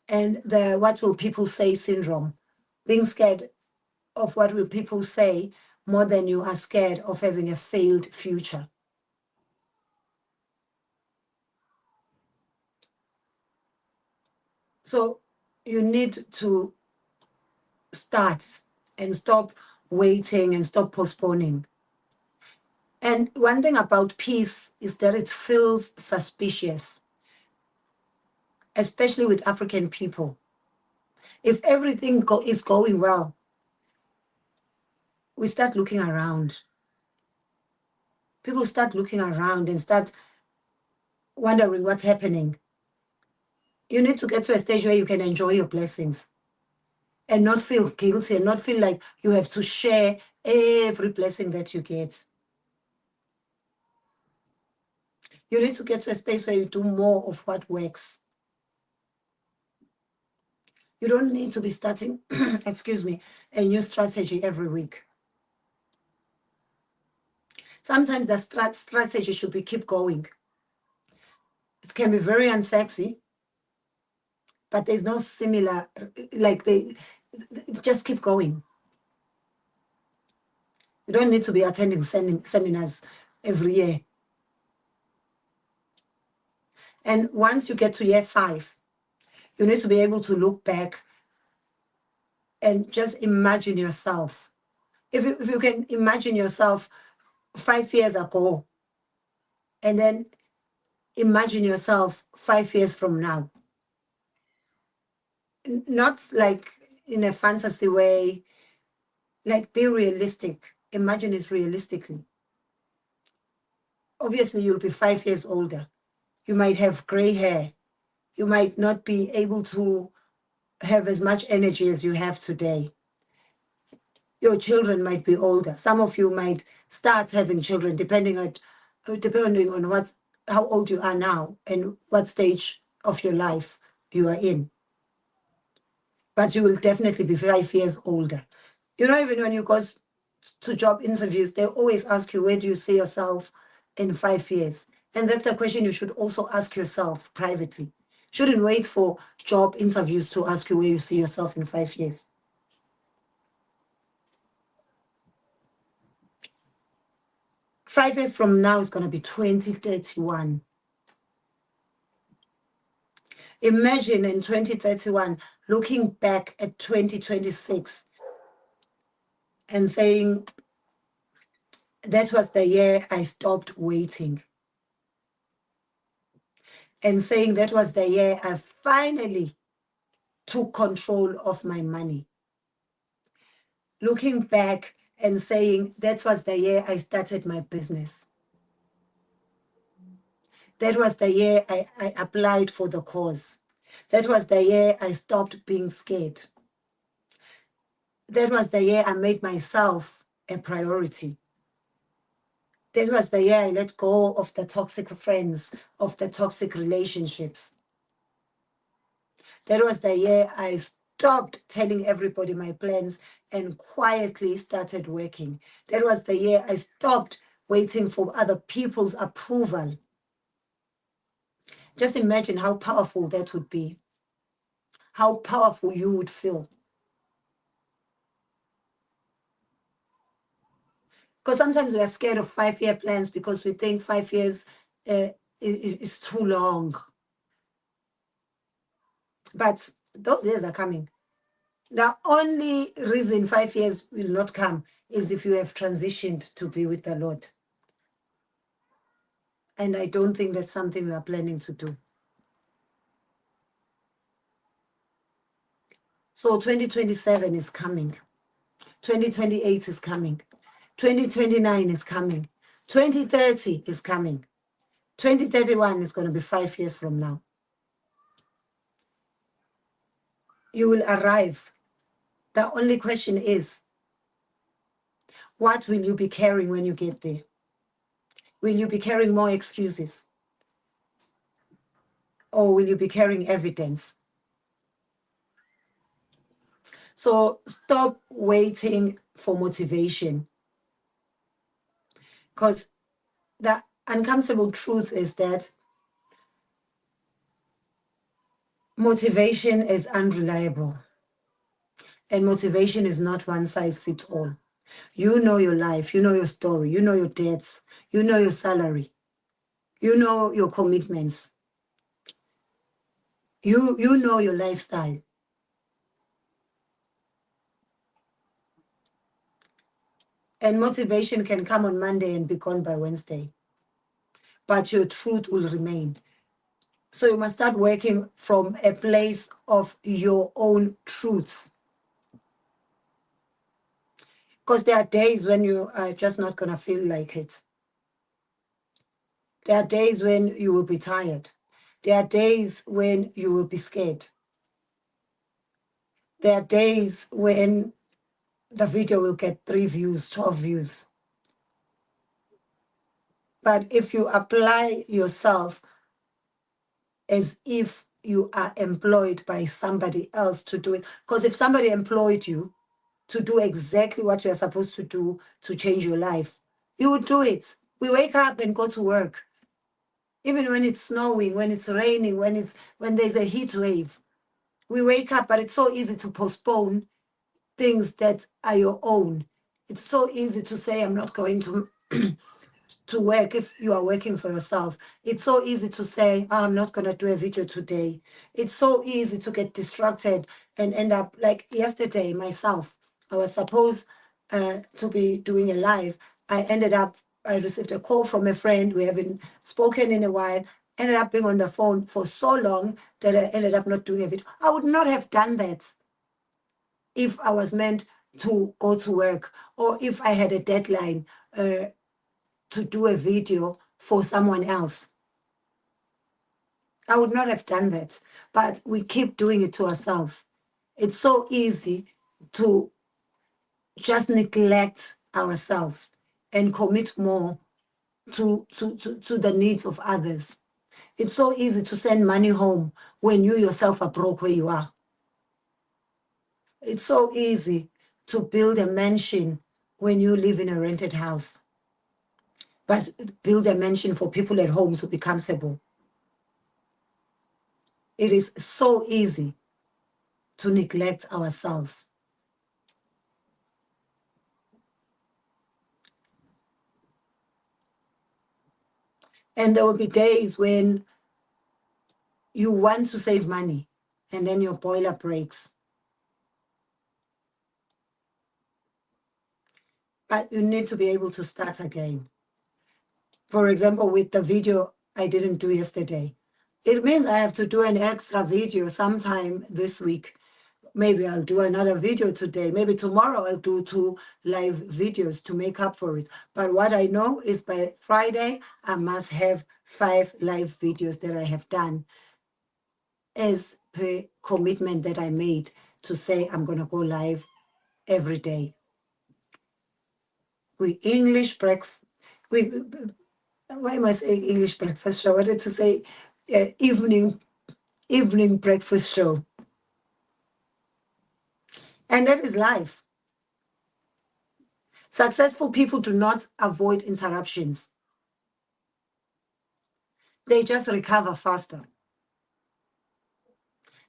And the what will people say syndrome, being scared of what will people say more than you are scared of having a failed future. So you need to start and stop waiting and stop postponing. And one thing about peace is that it feels suspicious, especially with African people. If everything is going well, we start looking around. People start looking around and start wondering what's happening. You need to get to a stage where you can enjoy your blessings and not feel guilty and not feel like you have to share every blessing that you get. You need to get to a space where you do more of what works. You don't need to be starting, excuse me, a new strategy every week. Sometimes the strategy should be keep going. It can be very unsexy, but there's no similar, like they just keep going. You don't need to be attending seminars every year. And once you get to year 5, you need to be able to look back and just imagine yourself. If you can imagine yourself 5 years ago, and then imagine yourself 5 years from now. Not like in a fantasy way, like be realistic. Imagine it realistically. Obviously, you'll be 5 years older. You might have gray hair. You might not be able to have as much energy as you have today. Your children might be older. Some of you might start having children, depending on how old you are now and what stage of your life you are in. But you will definitely be 5 years older. You know, even when you go to job interviews, they always ask you, where do you see yourself in 5 years? And that's a question you should also ask yourself privately. Shouldn't wait for job interviews to ask you where you see yourself in 5 years. Five years from now is going to be 2031. Imagine in 2031, looking back at 2026 and saying, that was the year I stopped waiting. And saying that was the year I finally took control of my money. Looking back and saying that was the year I started my business. That was the year I applied for the course. That was the year I stopped being scared. That was the year I made myself a priority. That was the year I let go of the toxic friends, of the toxic relationships. That was the year I stopped telling everybody my plans and quietly started working. That was the year I stopped waiting for other people's approval. Just imagine how powerful that would be, how powerful you would feel. Because sometimes we are scared of 5-year plans because we think 5 years is too long. But those years are coming. The only reason 5 years will not come is if you have transitioned to be with the Lord. And I don't think that's something we are planning to do. So 2027 is coming. 2028 is coming. 2029 is coming. 2030 is coming. 2031 is going to be 5 years from now. You will arrive. The only question is, what will you be carrying when you get there? Will you be carrying more excuses? Or will you be carrying evidence? So stop waiting for motivation. Because the uncomfortable truth is that motivation is unreliable. And motivation is not one size fits all. You know your life, you know your story, you know your debts, you know your salary, you know your commitments, you know your lifestyle. And motivation can come on Monday and be gone by Wednesday. But your truth will remain. So you must start working from a place of your own truth. Because there are days when you are just not going to feel like it. There are days when you will be tired. There are days when you will be scared. There are days when the video will get 3 views, 12 views. But if you apply yourself as if you are employed by somebody else to do it, because if somebody employed you to do exactly what you're supposed to do to change your life, you would do it. We wake up and go to work. Even when it's snowing, when it's raining, when there's a heat wave, we wake up, but it's so easy to postpone things that are your own. It's so easy to say, I'm not going to to work if you are working for yourself. It's so easy to say, oh, I'm not going to do a video today. It's so easy to get distracted and end up like yesterday myself. I was supposed to be doing a live. I received a call from a friend. We haven't spoken in a while. Ended up being on the phone for so long that I ended up not doing a video. I would not have done that if I was meant to go to work or if I had a deadline to do a video for someone else. I would not have done that, but we keep doing it to ourselves. It's so easy to just neglect ourselves and commit more to the needs of others. It's so easy to send money home when you yourself are broke where you are. It's so easy to build a mansion when you live in a rented house, but build a mansion for people at home to be comfortable. It is so easy to neglect ourselves. And there will be days when you want to save money and then your boiler breaks. But you need to be able to start again. For example, with the video I didn't do yesterday, it means I have to do an extra video sometime this week. Maybe I'll do another video today. Maybe tomorrow I'll do 2 live videos to make up for it. But what I know is by Friday, I must have 5 live videos that I have done as per commitment that I made to say I'm going to go live every day. We English breakfast. Why am I saying English breakfast show? I wanted to say evening breakfast show. And that is life. Successful people do not avoid interruptions. They just recover faster.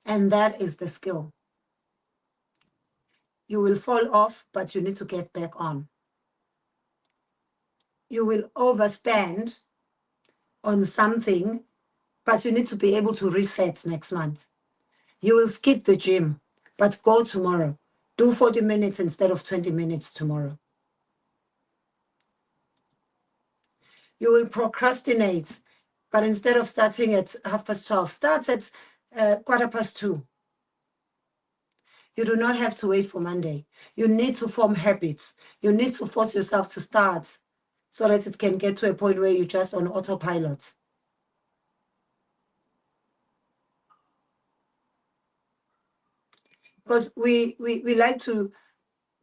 And that is the skill. You will fall off, but you need to get back on. You will overspend on something, but you need to be able to reset next month. You will skip the gym, but go tomorrow. Do 40 minutes instead of 20 minutes tomorrow. You will procrastinate, but instead of starting at 12:30, start at 2:15. You do not have to wait for Monday. You need to form habits. You need to force yourself to start so that it can get to a point where you're just on autopilot. Because we like to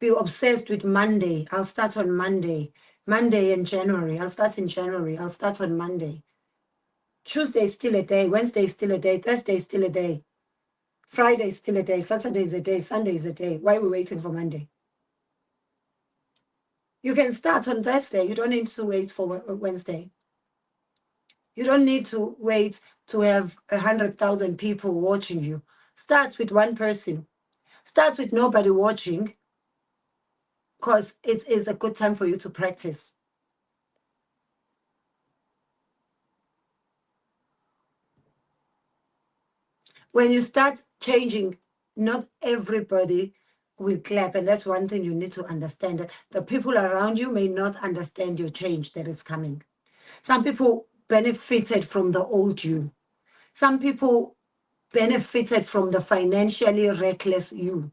be obsessed with Monday. I'll start on Monday. Monday in January. I'll start in January. I'll start on Monday. Tuesday is still a day. Wednesday is still a day. Thursday is still a day. Friday is still a day. Saturday is a day. Sunday is a day. Why are we waiting for Monday? You can start on Thursday. You don't need to wait for Wednesday. You don't need to wait to have 100,000 people watching you. Start with one person. Start with nobody watching, because it is a good time for you to practice. When you start changing, not everybody will clap. And that's one thing you need to understand, that the people around you may not understand your change that is coming. Some people benefited from the old you. Some people benefited from the financially reckless you.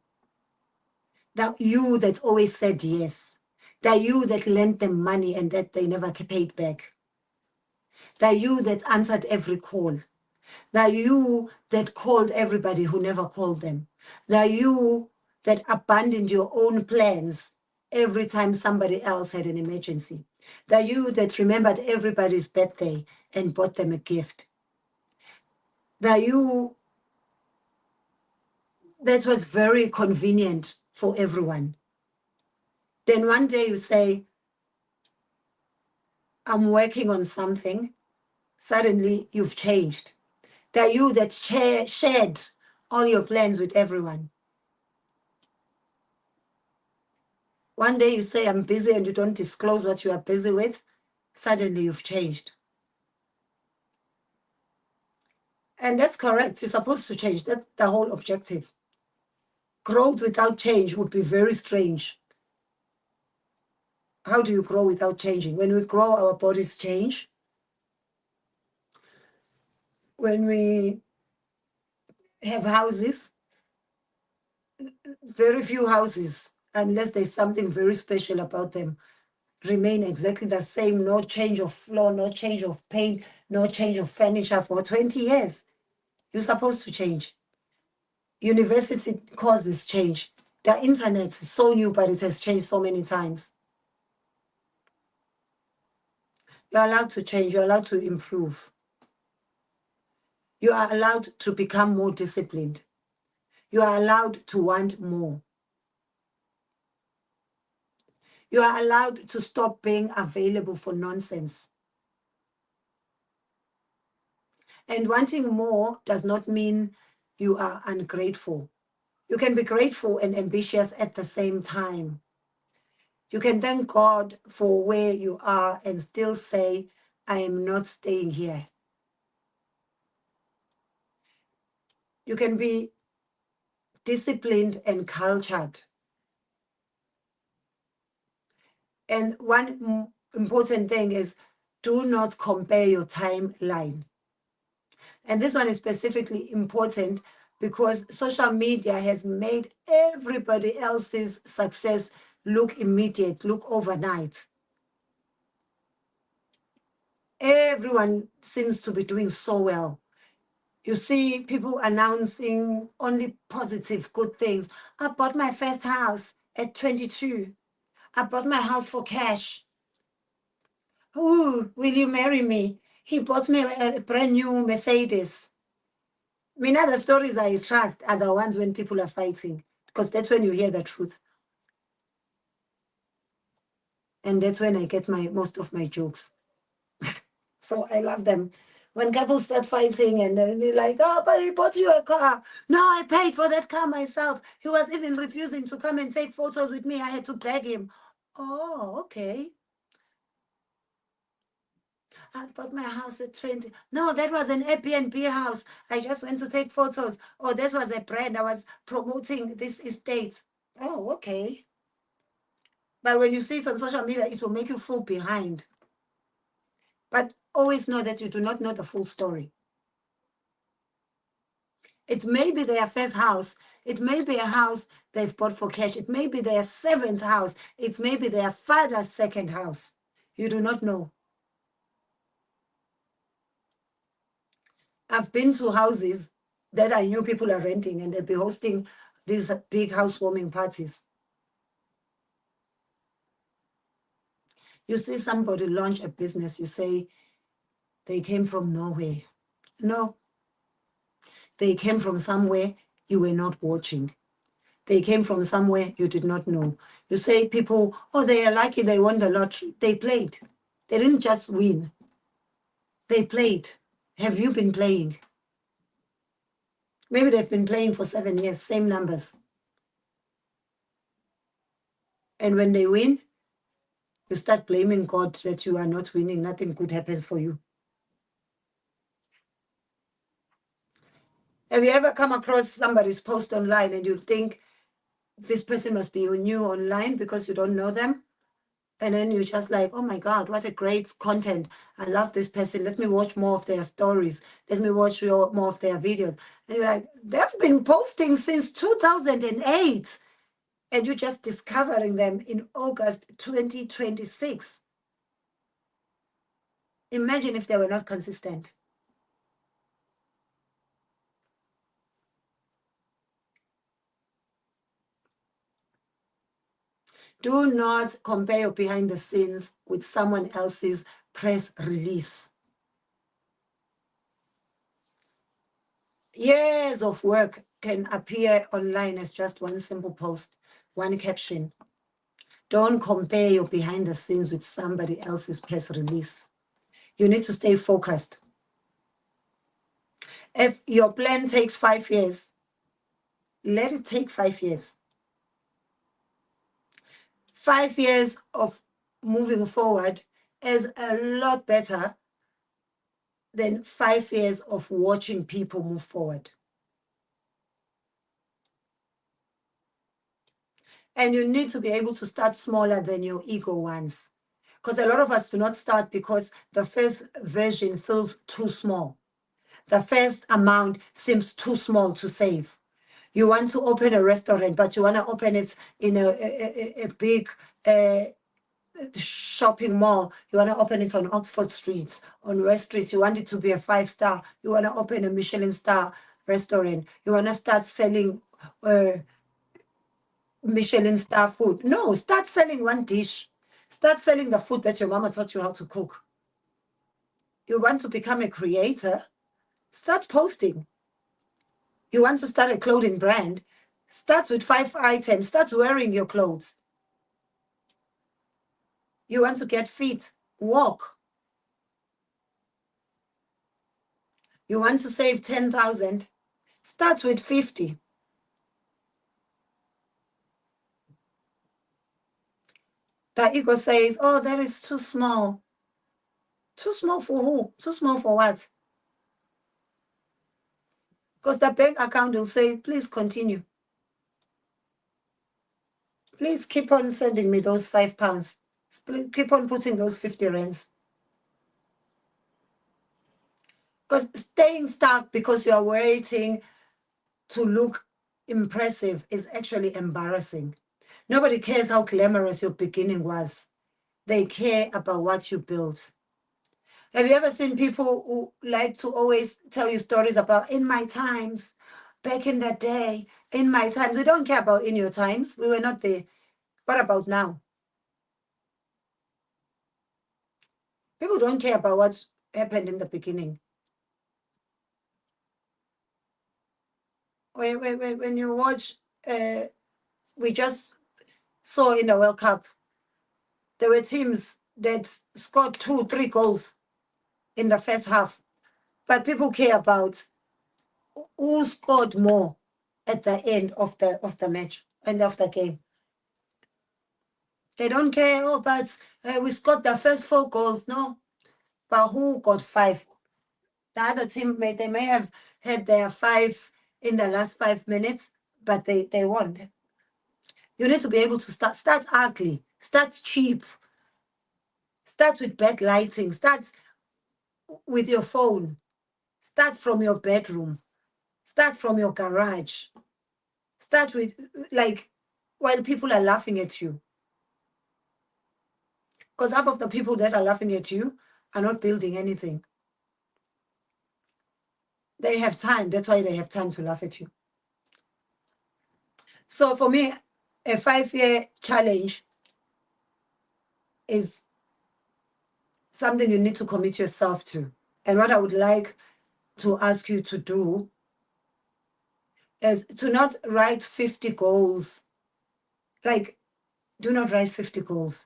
That you that always said yes. That you that lent them money and that they never paid back. That you that answered every call. That you that called everybody who never called them. That you that abandoned your own plans every time somebody else had an emergency. That you that remembered everybody's birthday and bought them a gift. That you that was very convenient for everyone. Then one day you say, I'm working on something. Suddenly you've changed. That you that shared all your plans with everyone. One day you say, I'm busy, and you don't disclose what you are busy with. Suddenly you've changed. And that's correct. You're supposed to change. That's the whole objective. Growth without change would be very strange. How do you grow without changing? When we grow, our bodies change. When we have houses, very few houses, unless there's something very special about them, remain exactly the same. No change of floor, no change of paint, no change of furniture for 20 years. You're supposed to change. University causes change. The internet is so new, but it has changed so many times. You're allowed to change. You're allowed to improve. You are allowed to become more disciplined. You are allowed to want more. You are allowed to stop being available for nonsense. And wanting more does not mean you are ungrateful. You can be grateful and ambitious at the same time. You can thank God for where you are and still say, I am not staying here. You can be disciplined and cultured. And one important thing is, do not compare your timeline. And this one is specifically important because social media has made everybody else's success look immediate, look overnight. Everyone seems to be doing so well. You see people announcing only positive, good things. I bought my first house at 22. I bought my house for cash. Ooh, will you marry me? He bought me a brand new Mercedes. Mina, the stories I trust are the ones when people are fighting, because that's when you hear the truth. And that's when I get most of my jokes. So I love them. When couples start fighting and then be like, oh, but he bought you a car. No, I paid for that car myself. He was even refusing to come and take photos with me. I had to beg him. Oh, okay. I bought my house at 20. No, that was an Airbnb house. I just went to take photos. Oh, that was a brand. I was promoting this estate. Oh, okay. But when you see it on social media, it will make you fall behind. But always know that you do not know the full story. It may be their first house. It may be a house they've bought for cash. It may be their seventh house. It may be their father's second house. You do not know. I've been to houses that I knew people are renting and they'll be hosting these big housewarming parties. You see somebody launch a business, you say they came from nowhere. No, they came from somewhere you were not watching. They came from somewhere you did not know. You say people, oh, they are lucky they won the lottery. They played. They didn't just win. They played. Have you been playing? Maybe they've been playing for 7 years, same numbers. And when they win, you start blaming God that you are not winning. Nothing good happens for you. Have you ever come across somebody's post online and you think this person must be new online because you don't know them? And then you're just like, oh my God, what a great content. I love this person. Let me watch more of their stories. Let me watch more of their videos. And you're like, they've been posting since 2008. And you're just discovering them in August 2026. Imagine if they were not consistent. Do not compare your behind the scenes with someone else's press release. Years of work can appear online as just one simple post, one caption. Don't compare your behind the scenes with somebody else's press release. You need to stay focused. If your plan takes 5 years, let it take 5 years. 5 years of moving forward is a lot better than 5 years of watching people move forward. And you need to be able to start smaller than your ego wants. Because a lot of us do not start because the first version feels too small. The first amount seems too small to save. You want to open a restaurant, but you want to open it in a big shopping mall. You want to open it on Oxford Street, on West Street. You want it to be a 5-star. You want to open a Michelin star restaurant. You want to start selling Michelin star food. No, start selling one dish. Start selling the food that your mama taught you how to cook. You want to become a creator? Start posting. You want to start a clothing brand? Start with 5 items. Start wearing your clothes. You want to get fit? Walk. You want to save 10,000? Start with 50. The ego says, oh, that is too small. Too small for who? Too small for what? Because the bank account will say, please continue. Please keep on sending me those £5. Keep on putting those 50 rands. Because staying stuck because you are waiting to look impressive is actually embarrassing. Nobody cares how glamorous your beginning was. They care about what you built. Have you ever seen people who like to always tell you stories about in my times, back in the day, in my times? We don't care about in your times. We were not there. What about now? People don't care about what happened in the beginning. When you watch, we just saw in the World Cup, There were teams that scored 2-3 goals in the first half, but people care about who scored more at the end of the match, end of the game. They don't care, oh, but we scored the first 4 goals. No, but who got 5? The other team, they may have had their 5 in the last 5 minutes, but they won. You need to be able to start ugly, start cheap, start with bad lighting, start with your phone, start from your bedroom, start from your garage, start with, like, while people are laughing at you. Because half of the people that are laughing at you are not building anything. They have time. That's why they have time to laugh at you. So for me, a 5-year challenge is something you need to commit yourself to. And what I would like to ask you to do is to not write 50 goals. Like, do not write 50 goals.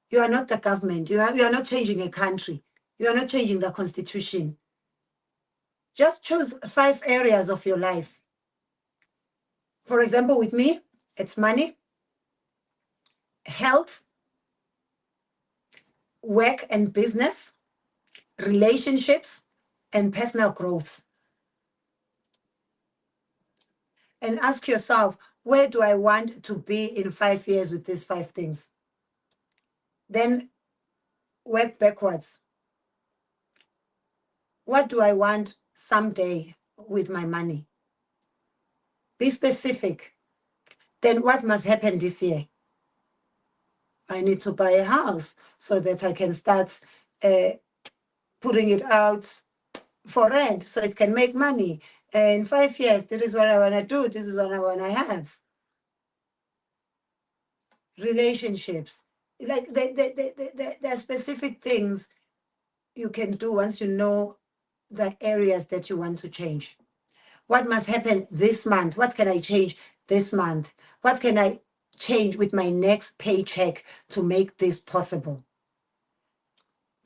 You are not the government. You are not changing a country. You are not changing the constitution. Just choose 5 areas of your life. For example, with me, it's money, health, work and business, relationships, and personal growth. And ask yourself, where do I want to be in 5 years with these 5 things? Then work backwards. What do I want someday with my money? Be specific. Then what must happen this year? I need to buy a house so that I can start putting it out for rent so it can make money. In 5 years, this is what I want to do. This is what I want to have. Relationships. Like, there are specific things you can do once you know the areas that you want to change. What must happen this month? What can I change this month? What can I change with my next paycheck to make this possible?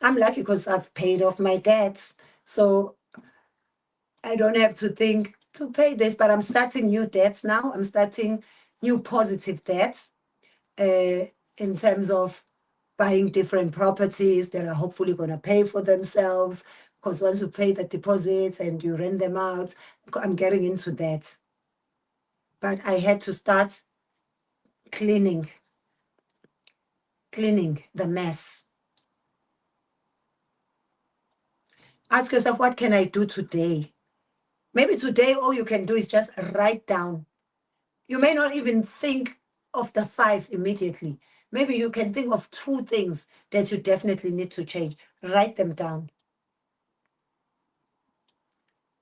I'm lucky because I've paid off my debts. So I don't have to think to pay this, but I'm starting new debts now. I'm starting new positive debts in terms of buying different properties that are hopefully going to pay for themselves. Because once you pay the deposits and you rent them out, I'm getting into that. But I had to start cleaning the mess. Ask yourself, what can I do today? Maybe today all you can do is just write down. You may not even think of the 5 immediately. Maybe you can think of 2 things that you definitely need to change. Write them down.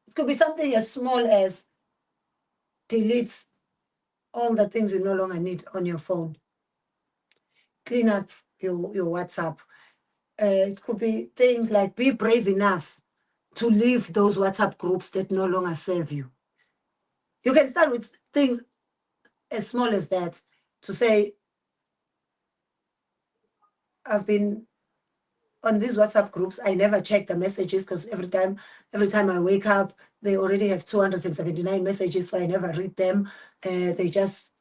It could be something as small as delete all the things you no longer need on your phone. Clean up your WhatsApp. It could be things like be brave enough to leave those WhatsApp groups that no longer serve you. You can start with things as small as that, to say, I've been on these WhatsApp groups, I never check the messages because every time I wake up, they already have 279 messages, so I never read them. They just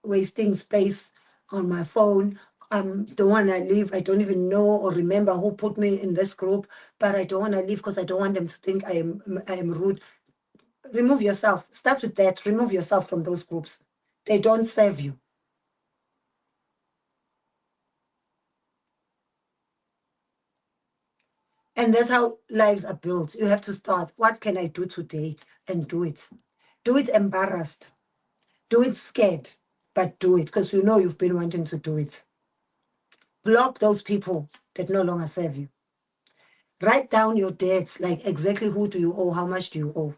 wasting space on my phone. Don't want to leave. I don't even know or remember who put me in this group, but I don't want to leave because I don't want them to think I am rude. Remove yourself. Start with that. Remove yourself from those groups. They don't serve you. And that's how lives are built. You have to start. What can I do today? And do it. Do it embarrassed. Do it scared, but do it because you know you've been wanting to do it. Block those people that no longer serve you. Write down your debts, like exactly who do you owe, how much do you owe.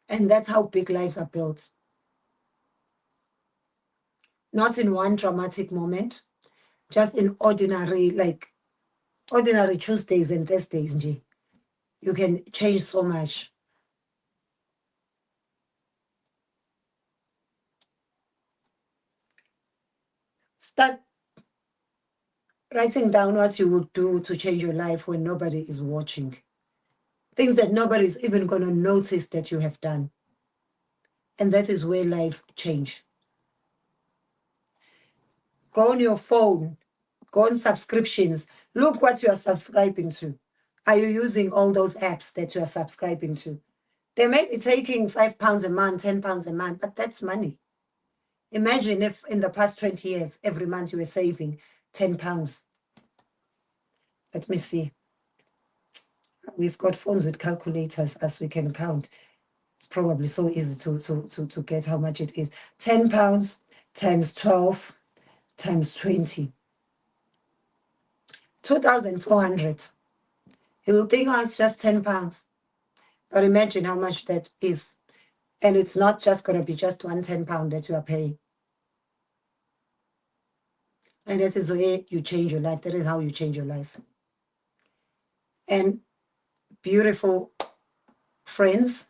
And that's how big lives are built. Not in one dramatic moment, just in ordinary Tuesdays and Thursdays. You can change so much. Start writing down what you would do to change your life when nobody is watching. Things that nobody's even going to notice that you have done. And that is where lives change. Go on your phone, go on subscriptions. Look what you are subscribing to. Are you using all those apps that you are subscribing to? They may be taking £5 a month, £10 a month, but that's money. Imagine if in the past 20 years, every month you were saving £10. Let me see. We've got phones with calculators as we can count. It's probably so easy to get how much it is. £10 times 12 times 20. 2,400. You'll think, oh, it's just £10. But imagine how much that is. And it's not just going to be just one £10 that you are paying. And that is the way you change your life. That is how you change your life. And beautiful friends,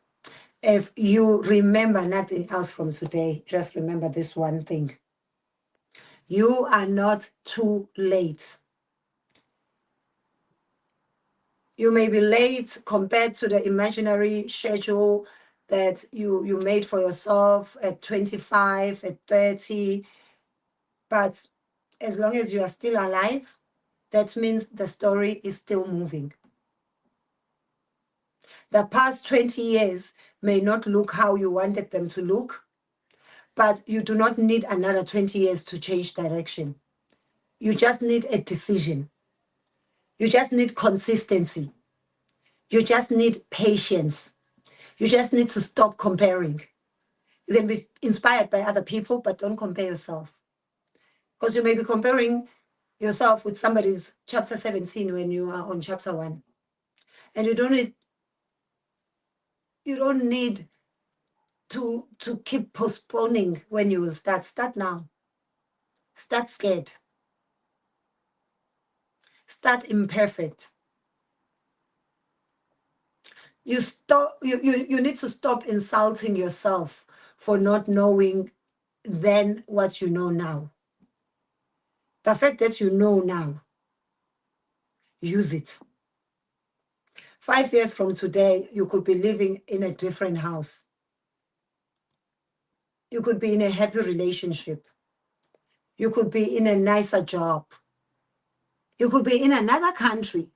if you remember nothing else from today, just remember this one thing. You are not too late. You may be late compared to the imaginary schedule that you made for yourself at 25, at 30. But as long as you are still alive, that means the story is still moving. The past 20 years may not look how you wanted them to look, but you do not need another 20 years to change direction. You just need a decision. You just need consistency. You just need patience. You just need to stop comparing. You can be inspired by other people, but don't compare yourself. Because you may be comparing yourself with somebody's chapter 17 when you are on chapter 1. And you don't need to keep postponing when you will start. Start now. Start scared. Start imperfect. You need to stop insulting yourself for not knowing then what you know now. The fact that you know now, use it. 5 years from today, you could be living in a different house. You could be in a happy relationship. You could be in a nicer job. You could be in another country.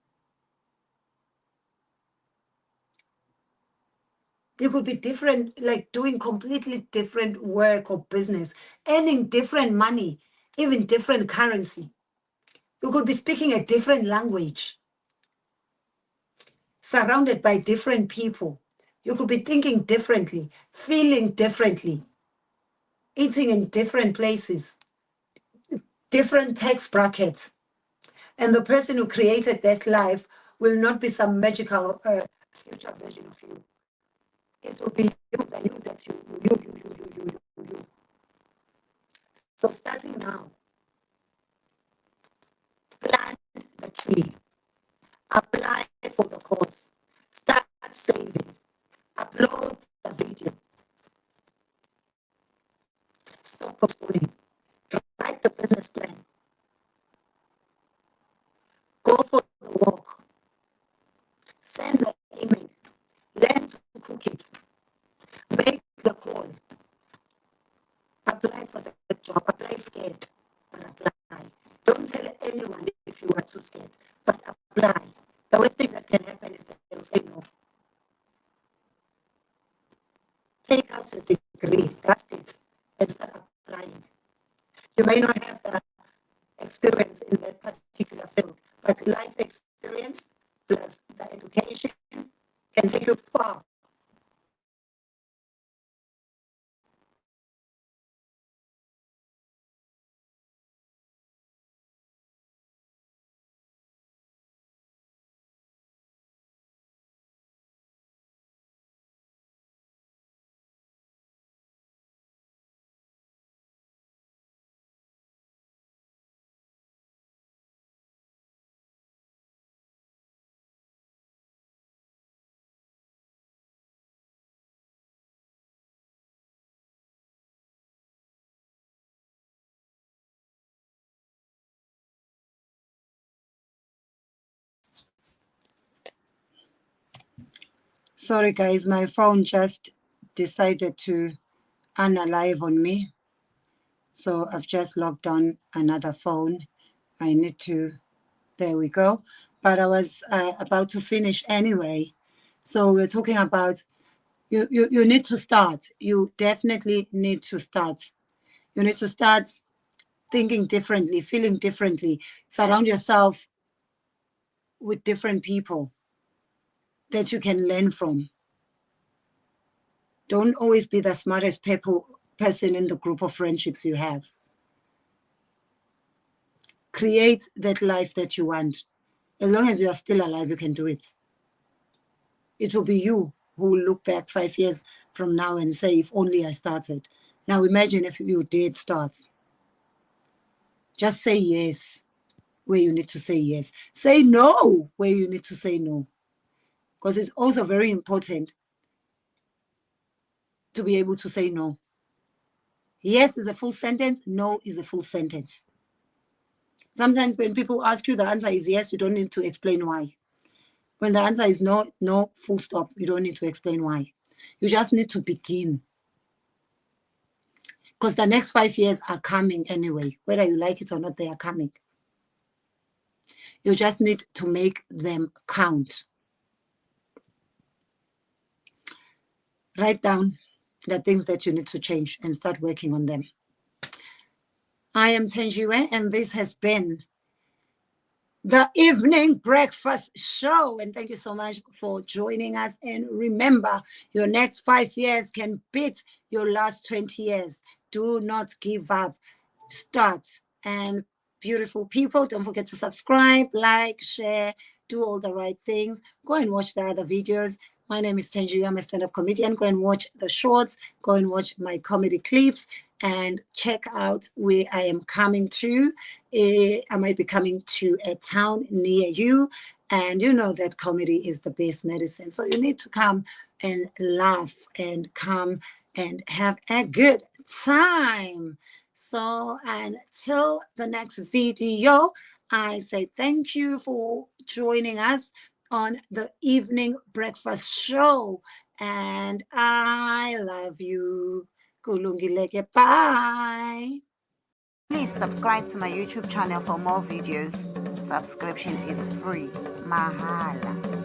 You could be different, like doing completely different work or business, earning different money, even different currency. You could be speaking a different language, surrounded by different people. You could be thinking differently, feeling differently, eating in different places, different tax brackets. And the person who created that life will not be some magical future version of you. It will be you, the you that you. So starting now, plant the tree, apply for the course, start saving, upload the video, stop postponing, write the business plan, go for the walk, send the email, learn to cook it, make the call, apply for the job, apply scared, but apply. Don't tell anyone if you are too scared, but apply. The worst thing that can happen is that they'll say no. Take out your degree, that's it, and start applying. You may not have the experience in that particular field, but life experience plus the education can take you far. Sorry, guys, my phone just decided to unalive on me. So I've just logged on another phone. I need to, there we go. But I was about to finish anyway. So we're talking about you need to start. You definitely need to start. You need to start thinking differently, feeling differently. Surround yourself with different people that you can learn from. Don't always be the smartest person in the group of friendships you have. Create that life that you want. As long as you are still alive, you can do it. It will be you who will look back 5 years from now and say, if only I started. Now imagine if you did start. Just say yes where you need to say yes. Say no where you need to say no. Because it's also very important to be able to say no. Yes is a full sentence, no is a full sentence. Sometimes when people ask you, the answer is yes, you don't need to explain why. When the answer is no, no, full stop, you don't need to explain why. You just need to begin. Because the next 5 years are coming anyway. Whether you like it or not, they are coming. You just need to make them count. Write down the things that you need to change and start working on them. I am Thenjiwe, and this has been the Evening Breakfast Show. And thank you so much for joining us. And remember, your next 5 years can beat your last 20 years. Do not give up. Start. And beautiful people, don't forget to subscribe, like, share, do all the right things. Go and watch the other videos. My name is Thenjiwe. I'm a stand-up comedian. Go and watch the shorts. Go and watch my comedy clips and check out where I am coming to. I might be coming to a town near you. And you know that comedy is the best medicine. So you need to come and laugh and come and have a good time. So until the next video, I say thank you for joining us on the Evening Breakfast Show. And I love you. Kulungileke. Bye. Please subscribe to my YouTube channel for more videos. Subscription is free. Mahala.